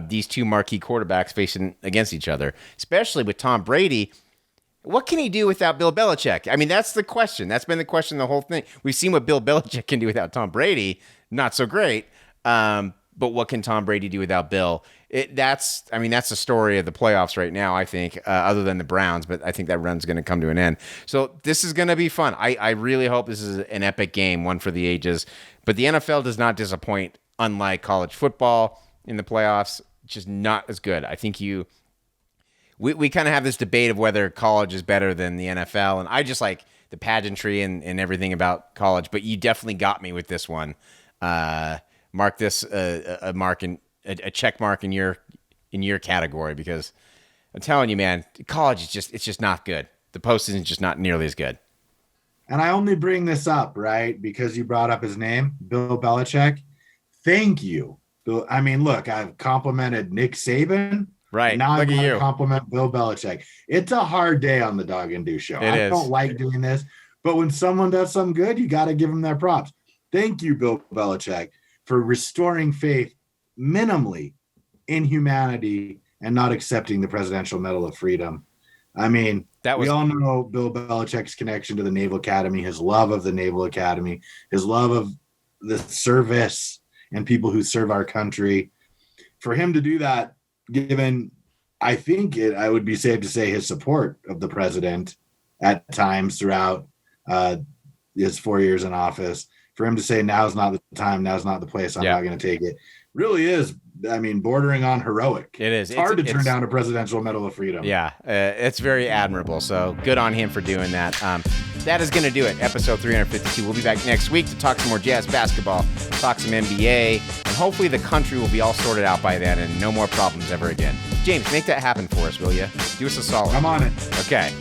[SPEAKER 2] these two marquee quarterbacks facing against each other, especially with Tom Brady. What can he do without Bill Belichick? I mean, that's the question. That's been the question the whole thing. We've seen what Bill Belichick can do without Tom Brady. Not so great. But what can Tom Brady do without Bill? That's the story of the playoffs right now, I think, other than the Browns. But I think that run's going to come to an end. So this is going to be fun. I really hope this is an epic game, one for the ages. But the NFL does not disappoint, unlike college football in the playoffs. Just not as good. I think we kind of have this debate of whether college is better than the NFL. And I just like the pageantry and everything about college. But you definitely got me with this one. Mark this a check mark in your category, because I'm telling you, man, college it's just not good. The postseason is just not nearly as good.
[SPEAKER 3] And I only bring this up, right, because you brought up his name, Bill Belichick. Thank you. I mean, look, I've complimented Nick Saban.
[SPEAKER 2] Right.
[SPEAKER 3] Now
[SPEAKER 2] Look
[SPEAKER 3] I'm
[SPEAKER 2] at
[SPEAKER 3] going
[SPEAKER 2] you.
[SPEAKER 3] to compliment Bill Belichick. It's a hard day on the Dog and Deuce show. I don't like doing this, but when someone does something good, you got to give them their props. Thank you, Bill Belichick, for restoring faith minimally in humanity and not accepting the Presidential Medal of Freedom. I mean, we all know Bill Belichick's connection to the Naval Academy, his love of the Naval Academy, his love of the service and people who serve our country. For him to do that, given, I think I would be safe to say, his support of the president at times throughout his 4 years in office, for him to say now's not the time, now's not the place, I'm not going to take it, really is, I mean, bordering on heroic.
[SPEAKER 2] It is.
[SPEAKER 3] It's hard to turn down a Presidential Medal of Freedom.
[SPEAKER 2] Yeah, it's very admirable. So good on him for doing that. That is going to do it. Episode 352. We'll be back next week to talk some more Jazz basketball, talk some NBA, and hopefully the country will be all sorted out by then and no more problems ever again. James, make that happen for us, will you? Do us a solid.
[SPEAKER 3] I'm on it.
[SPEAKER 2] Okay.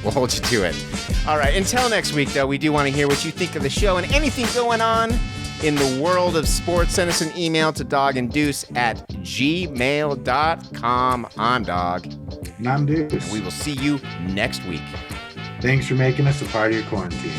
[SPEAKER 2] We'll hold you to it. All right. Until next week, though, we do want to hear what you think of the show and anything going on in the world of sports. Send us an email to doganddeuce@gmail.com. I'm Dog.
[SPEAKER 3] And I'm Deuce.
[SPEAKER 2] And we will see you next week.
[SPEAKER 3] Thanks for making us a part of your quarantine.